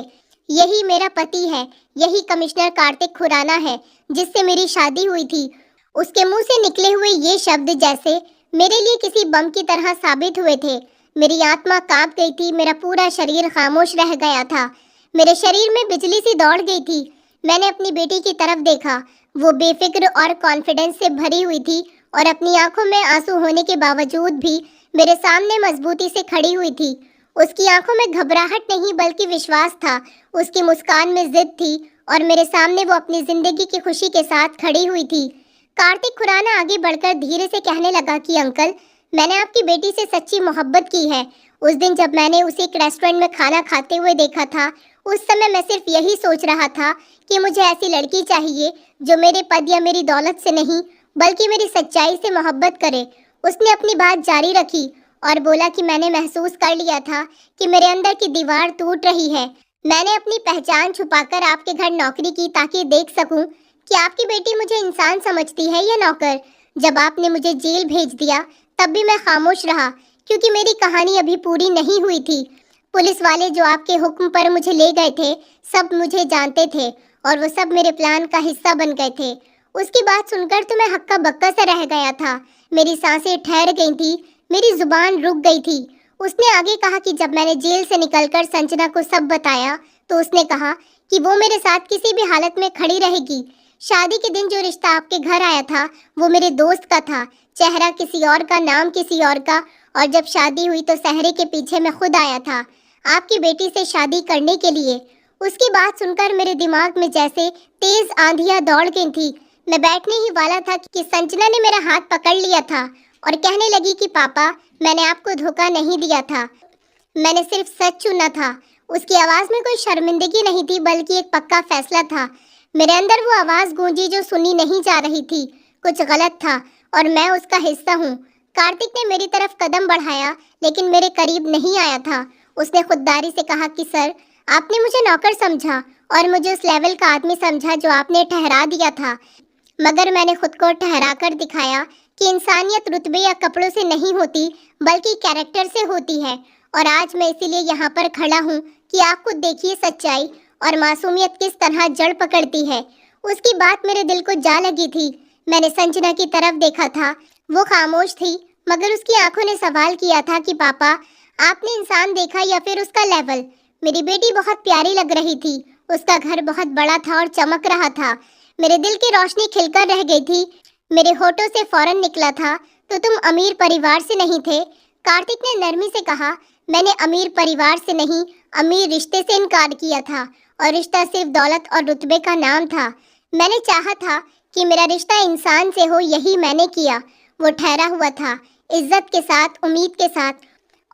यही मेरा पति है, यही कमिश्नर कार्तिक खुराना है जिससे मेरी शादी हुई थी। उसके मुंह से निकले हुए ये शब्द जैसे मेरे लिए किसी बम की तरह साबित हुए थे। मेरी आत्मा कांप गई थी, मेरा पूरा शरीर खामोश रह गया था, मेरे शरीर में बिजली सी दौड़ गई थी। मैंने अपनी बेटी की तरफ देखा, वो बेफिक्र और कॉन्फिडेंस से भरी हुई थी और अपनी आंखों में आंसू होने के बावजूद भी मेरे सामने मजबूती से खड़ी हुई थी। उसकी आंखों में घबराहट नहीं बल्कि विश्वास था, उसकी मुस्कान में जिद थी और मेरे सामने वो अपनी जिंदगी की खुशी के साथ खड़ी हुई थी। कार्तिक खुराना आगे बढ़कर धीरे से कहने लगा कि अंकल, मैंने आपकी बेटी से सच्ची मोहब्बत की है। उस दिन जब मैंने उसे एक रेस्टोरेंट में खाना खाते हुए देखा था, उस समय मैं सिर्फ यही सोच रहा था कि मुझे ऐसी लड़की चाहिए जो मेरे पद या मेरी दौलत से नहीं बल्कि मेरी सच्चाई से मोहब्बत करे। उसने अपनी बात जारी रखी और बोला कि मैंने महसूस कर लिया था कि मेरे अंदर की दीवार टूट रही है। मैंने अपनी पहचान छुपाकर आपके घर नौकरी की ताकि देख सकूं कि आपकी बेटी मुझे इंसान समझती है या नौकर। जब आपने मुझे जेल भेज दिया तब भी मैं खामोश रहा क्योंकि मेरी कहानी अभी पूरी नहीं हुई थी। पुलिस वाले जो आपके हुक्म पर मुझे ले गए थे, सब मुझे जानते थे और वो सब मेरे प्लान का हिस्सा बन गए थे। उसकी बात सुनकर तो मैं हक्का बक्का सा रह गया था। मेरी सांसें ठहर गई थी, मेरी जुबान रुक गई थी। उसने आगे कहा कि जब मैंने जेल से निकलकर संजना को सब बताया तो उसने कहा कि वो मेरे साथ किसी भी हालत में खड़ी रहेगी। शादी के दिन जो रिश्ता आपके घर आया था वो मेरे दोस्त का था, चेहरा किसी और का, नाम किसी और का, और जब शादी हुई तो सहरे के पीछे मैं खुद आया था आपकी बेटी से शादी करने के लिए। उसकी बात सुनकर मेरे दिमाग में जैसे तेज आंधियां दौड़ गई थी। मैं बैठने ही वाला था कि संजना ने मेरा हाथ पकड़ लिया था और कहने लगी कि पापा, मैंने आपको धोखा नहीं दिया था, मैंने सिर्फ सच चुना था। उसकी आवाज में कोई शर्मिंदगी नहीं थी बल्कि एक पक्का फैसला था। मेरे अंदर वो आवाज गूंजी जो सुनी नहीं जा रही थी। कुछ गलत था और मैं उसका हिस्सा हूँ। कार्तिक ने मेरी तरफ कदम बढ़ाया लेकिन मेरे करीब नहीं आया था। उसने खुददारी से कहा कि सर, आपने मुझे नौकर समझा और मुझे उस लेवल का आदमी समझा जो आपने ठहरा दिया था, मगर मैंने खुद को ठहरा कर दिखाया कि इंसानियत रुतबे या कपड़ों से नहीं होती बल्कि कैरेक्टर से होती है। और आज मैं इसीलिए यहाँ पर खड़ा हूँ कि आप खुद देखिए सच्चाई और मासूमियत किस तरह जड़ पकड़ती है। उसकी बात मेरे दिल को जा लगी थी। मैंने संजना की तरफ देखा था, वो खामोश थी, मगर उसकी आंखों ने सवाल किया था कि पापा, आपने इंसान देखा या फिर उसका लेवल? मेरी बेटी बहुत प्यारी लग रही थी, उसका घर बहुत बड़ा था और चमक रहा था। मेरे दिल की रोशनी खिलकर रह गई थी। मेरे होठों से फौरन निकला था, तो तुम अमीर परिवार से नहीं थे? कार्तिक ने नरमी से कहा, मैंने अमीर परिवार से नहीं, अमीर रिश्ते से इनकार किया था, और रिश्ता सिर्फ दौलत और रुतबे का नाम था। मैंने चाहा था कि मेरा रिश्ता इंसान से हो, यही मैंने किया। वो ठहरा हुआ था, इज्जत के साथ, उम्मीद के साथ,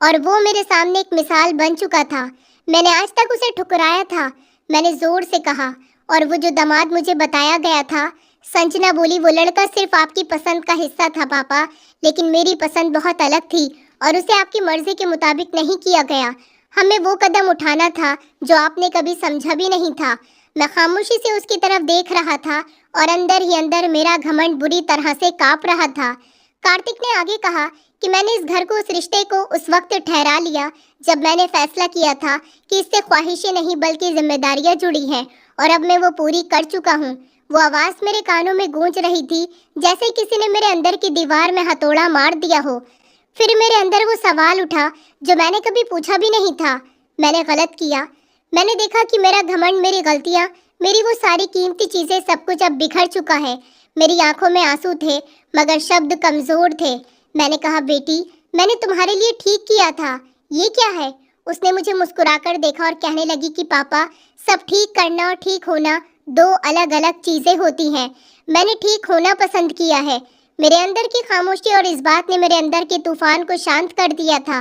और वो मेरे सामने एक मिसाल बन चुका था। मैंने आज तक उसे ठुकराया था। मैंने जोर से कहा, और वो जो दामाद मुझे बताया गया था? संजना बोली, वो लड़का सिर्फ आपकी पसंद का हिस्सा था पापा, लेकिन मेरी पसंद बहुत अलग थी और उसे आपकी मर्जी के मुताबिक नहीं किया गया। हमें वो कदम उठाना था जो आपने कभी समझा भी नहीं था। मैं खामोशी से उसकी तरफ देख रहा था और अंदर ही अंदर मेरा घमंड बुरी तरह से कांप रहा था। कार्तिक ने आगे कहा कि मैंने इस घर को, उस रिश्ते को उस वक्त ठहरा लिया जब मैंने फैसला किया था कि इससे ख्वाहिशें नहीं बल्कि जिम्मेदारियां जुड़ी हैं, और अब मैं वो पूरी कर चुका हूँ। वो आवाज़ मेरे कानों में गूंज रही थी जैसे किसी ने मेरे अंदर की दीवार में हथौड़ा मार दिया हो। फिर मेरे अंदर वो सवाल उठा जो मैंने कभी पूछा भी नहीं था। मैंने गलत किया। मैंने देखा कि मेरा घमंड, मेरी गलतियाँ, मेरी वो सारी कीमती चीज़ें, सब कुछ अब बिखर चुका है। मेरी आंखों में आंसू थे मगर शब्द कमज़ोर थे। मैंने कहा, बेटी, मैंने तुम्हारे लिए ठीक किया था। ये क्या है? उसने मुझे मुस्कुराकर देखा और कहने लगी कि पापा, सब ठीक करना और ठीक होना दो अलग अलग चीज़ें होती हैं। मैंने ठीक होना पसंद किया है। मेरे अंदर की खामोशी और इस बात ने मेरे अंदर के तूफान को शांत कर दिया था।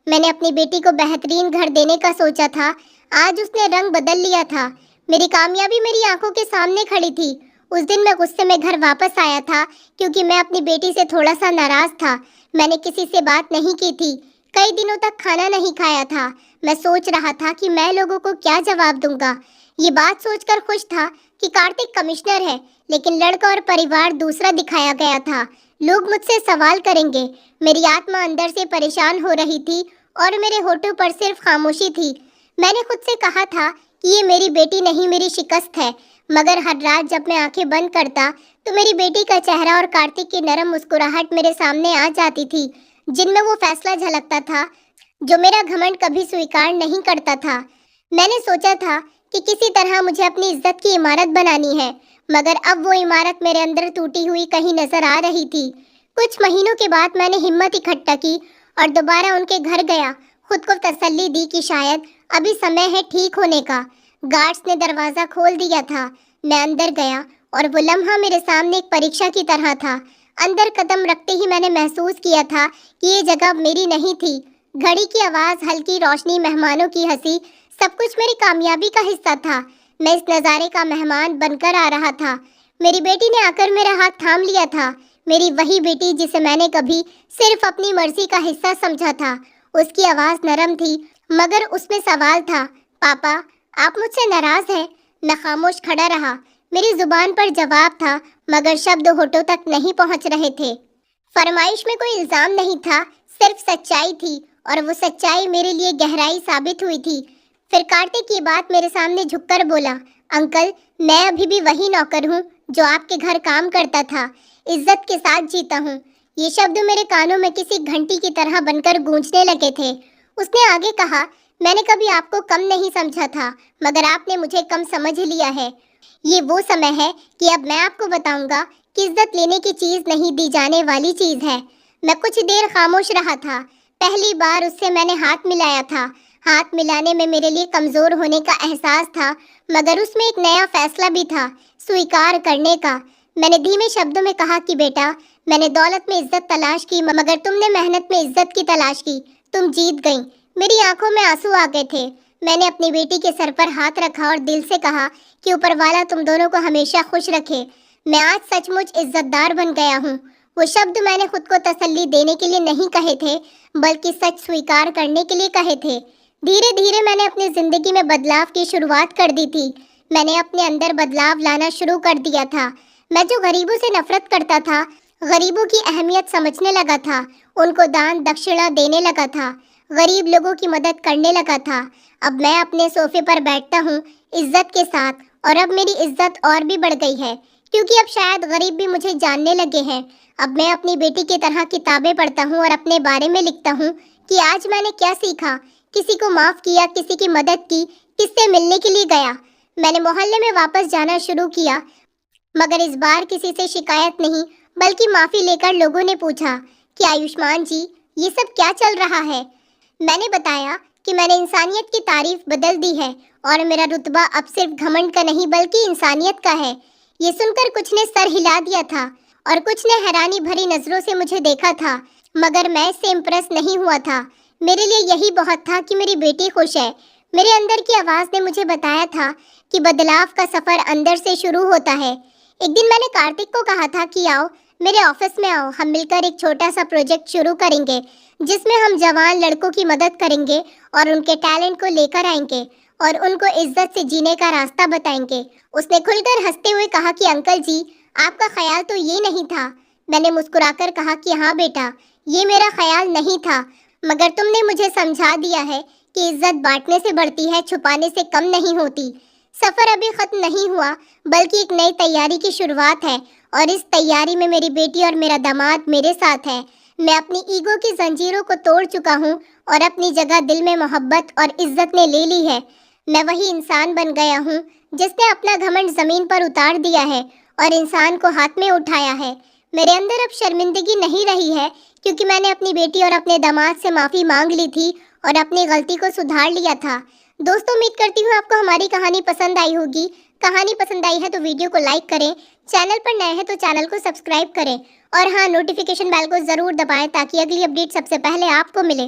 मैंने अपनी बेटी को बेहतरीन घर देने का सोचा था, आज उसने रंग बदल लिया था। मेरी कामयाबी मेरी आंखों के सामने खड़ी थी। उस दिन मैं गुस्से में घर वापस आया था क्योंकि मैं अपनी बेटी से थोड़ा सा नाराज था। मैंने किसी से बात नहीं की थी, कई दिनों तक खाना नहीं खाया था। मैं सोच रहा था कि मैं लोगों को क्या जवाब दूंगा। ये बात सोचकर खुश था कि कार्तिक कमिश्नर है, लेकिन लड़का और परिवार दूसरा दिखाया गया था। लोग मुझसे सवाल करेंगे। मेरी आत्मा अंदर से परेशान हो रही थी और मेरे होठों पर सिर्फ खामोशी थी। मैंने खुद से कहा था कि ये मेरी बेटी नहीं, मेरी शिकस्त है, मगर हर रात जब मैं आंखें बंद करता तो मेरी बेटी का चेहरा और कार्तिक की नरम मुस्कुराहट मेरे सामने आ जाती थी, जिनमें वो फैसला झलकता था जो मेरा घमंड कभी स्वीकार नहीं करता था। मैंने सोचा था कि किसी तरह मुझे अपनी इज्जत की इमारत बनानी है, मगर अब वो इमारत मेरे अंदर टूटी हुई कहीं नजर आ रही थी। कुछ महीनों के बाद मैंने हिम्मत इकट्ठा की और दोबारा उनके घर गया। खुद को तसल्ली दी कि शायद अभी समय है ठीक होने का। गार्ड्स ने दरवाज़ा खोल दिया था। मैं अंदर गया और वो लम्हा मेरे सामने एक परीक्षा की तरह था। अंदर कदम रखते ही मैंने महसूस किया था कि ये जगह मेरी नहीं थी। घड़ी की आवाज़, हल्की रोशनी, मेहमानों की हंसी, सब कुछ मेरी कामयाबी का हिस्सा था। मैं इस नज़ारे का मेहमान बनकर आ रहा था। मेरी बेटी ने आकर मेरा हाथ थाम लिया था, मेरी वही बेटी जिसे मैंने कभी सिर्फ अपनी मर्जी का हिस्सा समझा था। उसकी आवाज़ नरम थी मगर उसमें सवाल था, पापा, आप मुझसे नाराज़ हैं? मैं खामोश खड़ा रहा। मेरी जुबान पर जवाब था मगर शब्द होठों तक नहीं पहुंच रहे थे। फरमाइश में कोई इल्ज़ाम नहीं था, सिर्फ सच्चाई थी और वो सच्चाई मेरे लिए गहराई साबित हुई थी। फिर कार्तिक ये बात मेरे सामने झुककर बोला, अंकल, मैं अभी भी वही नौकर हूँ जो आपके घर काम करता था। इज्जत के साथ जीता हूँ। ये शब्द मेरे कानों में किसी घंटी की तरह बनकर गूंजने लगे थे। उसने आगे कहा, मैंने कभी आपको कम नहीं समझा था, मगर आपने मुझे कम समझ लिया है। ये वो समय है कि अब मैं आपको बताऊंगा कि इज्जत लेने की चीज नहीं, दी जाने वाली चीज है। मैं कुछ देर खामोश रहा था। पहली बार उससे मैंने हाथ मिलाया था। हाथ मिलाने में मेरे लिए कमजोर होने का एहसास था, मगर उसमें एक नया फैसला भी था, स्वीकार करने का। मैंने धीमे शब्दों में कहा कि बेटा, मैंने दौलत में इज्जत तलाश की, मगर तुमने मेहनत में इज्जत की तलाश की। तुम जीत गई। मेरी आंखों में आंसू आ गए थे। मैंने अपनी बेटी के सर पर हाथ रखा और दिल से कहा कि ऊपर वाला तुम दोनों को हमेशा खुश रखे। मैं आज सचमुच इज्जतदार बन गया हूँ। वो शब्द मैंने खुद को तसल्ली देने के लिए नहीं कहे थे, बल्कि सच स्वीकार करने के लिए कहे थे। धीरे धीरे मैंने अपनी जिंदगी में बदलाव की शुरुआत कर दी थी। मैंने अपने अंदर बदलाव लाना शुरू कर दिया था। मैं जो गरीबों से नफरत करता था, गरीबों की अहमियत समझने लगा था, उनको दान दक्षिणा देने लगा था, गरीब लोगों की मदद करने लगा था। अब मैं अपने सोफे पर बैठता हूँ इज्जत के साथ, और अब मेरी इज्जत और भी बढ़ गई है, क्योंकि अब शायद गरीब भी मुझे जानने लगे हैं। अब मैं अपनी बेटी की तरह किताबें पढ़ता हूँ और अपने बारे में लिखता हूँ कि आज मैंने क्या सीखा, किसी को माफ किया, किसी की मदद की, किससे मिलने के लिए गया। मैंने मोहल्ले में वापस जाना शुरू किया, मगर इस बार किसी से शिकायत नहीं, बल्कि माफी लेकर लोगों ने पूछा कि आयुष्मान जी, ये सब क्या चल रहा है। मैंने बताया कि मैंने इंसानियत की तारीफ बदल दी है और मेरा रुतबा अब सिर्फ घमंड का नहीं बल्कि इंसानियत का है। ये सुनकर कुछ ने सर हिला दिया था और कुछ ने हैरानी भरी नजरों से मुझे देखा था, मगर मैं इससे इम्प्रेस नहीं हुआ था। मेरे लिए यही बहुत था कि मेरी बेटी खुश है। मेरे अंदर की आवाज ने मुझे बताया था कि बदलाव का सफर अंदर से शुरू होता है। एक दिन मैंने कार्तिक को कहा था कि आओ मेरे ऑफिस में आओ, हम मिलकर एक छोटा सा प्रोजेक्ट शुरू करेंगे जिसमें हम जवान लड़कों की मदद करेंगे और उनके टैलेंट को लेकर आएंगे और उनको इज्जत से जीने का रास्ता बताएंगे। उसने खुलकर हंसते हुए कहा कि अंकल जी, आपका ख्याल तो ये नहीं था। मैंने मुस्कुराकर कहा कि हाँ बेटा, ये मेरा ख्याल नहीं था, मगर तुमने मुझे समझा दिया है कि इज्जत बांटने से बढ़ती है, छुपाने से कम नहीं होती। सफर अभी खत्म नहीं हुआ, बल्कि एक नई तैयारी की शुरुआत है, और इस तैयारी में मेरी बेटी और मेरा दामाद मेरे साथ है। मैं अपनी ईगो की जंजीरों को तोड़ चुका हूँ और अपनी जगह दिल में मोहब्बत और इज्जत ने ले ली है। मैं वही इंसान बन गया हूँ जिसने अपना घमंड जमीन पर उतार दिया है और इंसान को हाथ में उठाया है। मेरे अंदर अब शर्मिंदगी नहीं रही है, क्योंकि मैंने अपनी बेटी और अपने दामाद से माफ़ी मांग ली थी और अपनी गलती को सुधार लिया था। दोस्तों, उम्मीद करती हूँ आपको हमारी कहानी पसंद आई होगी। कहानी पसंद आई है तो वीडियो को लाइक करें, चैनल पर नए हैं तो चैनल को सब्सक्राइब करें, और हाँ, नोटिफिकेशन बेल को ज़रूर दबाएं ताकि अगली अपडेट सबसे पहले आपको मिले।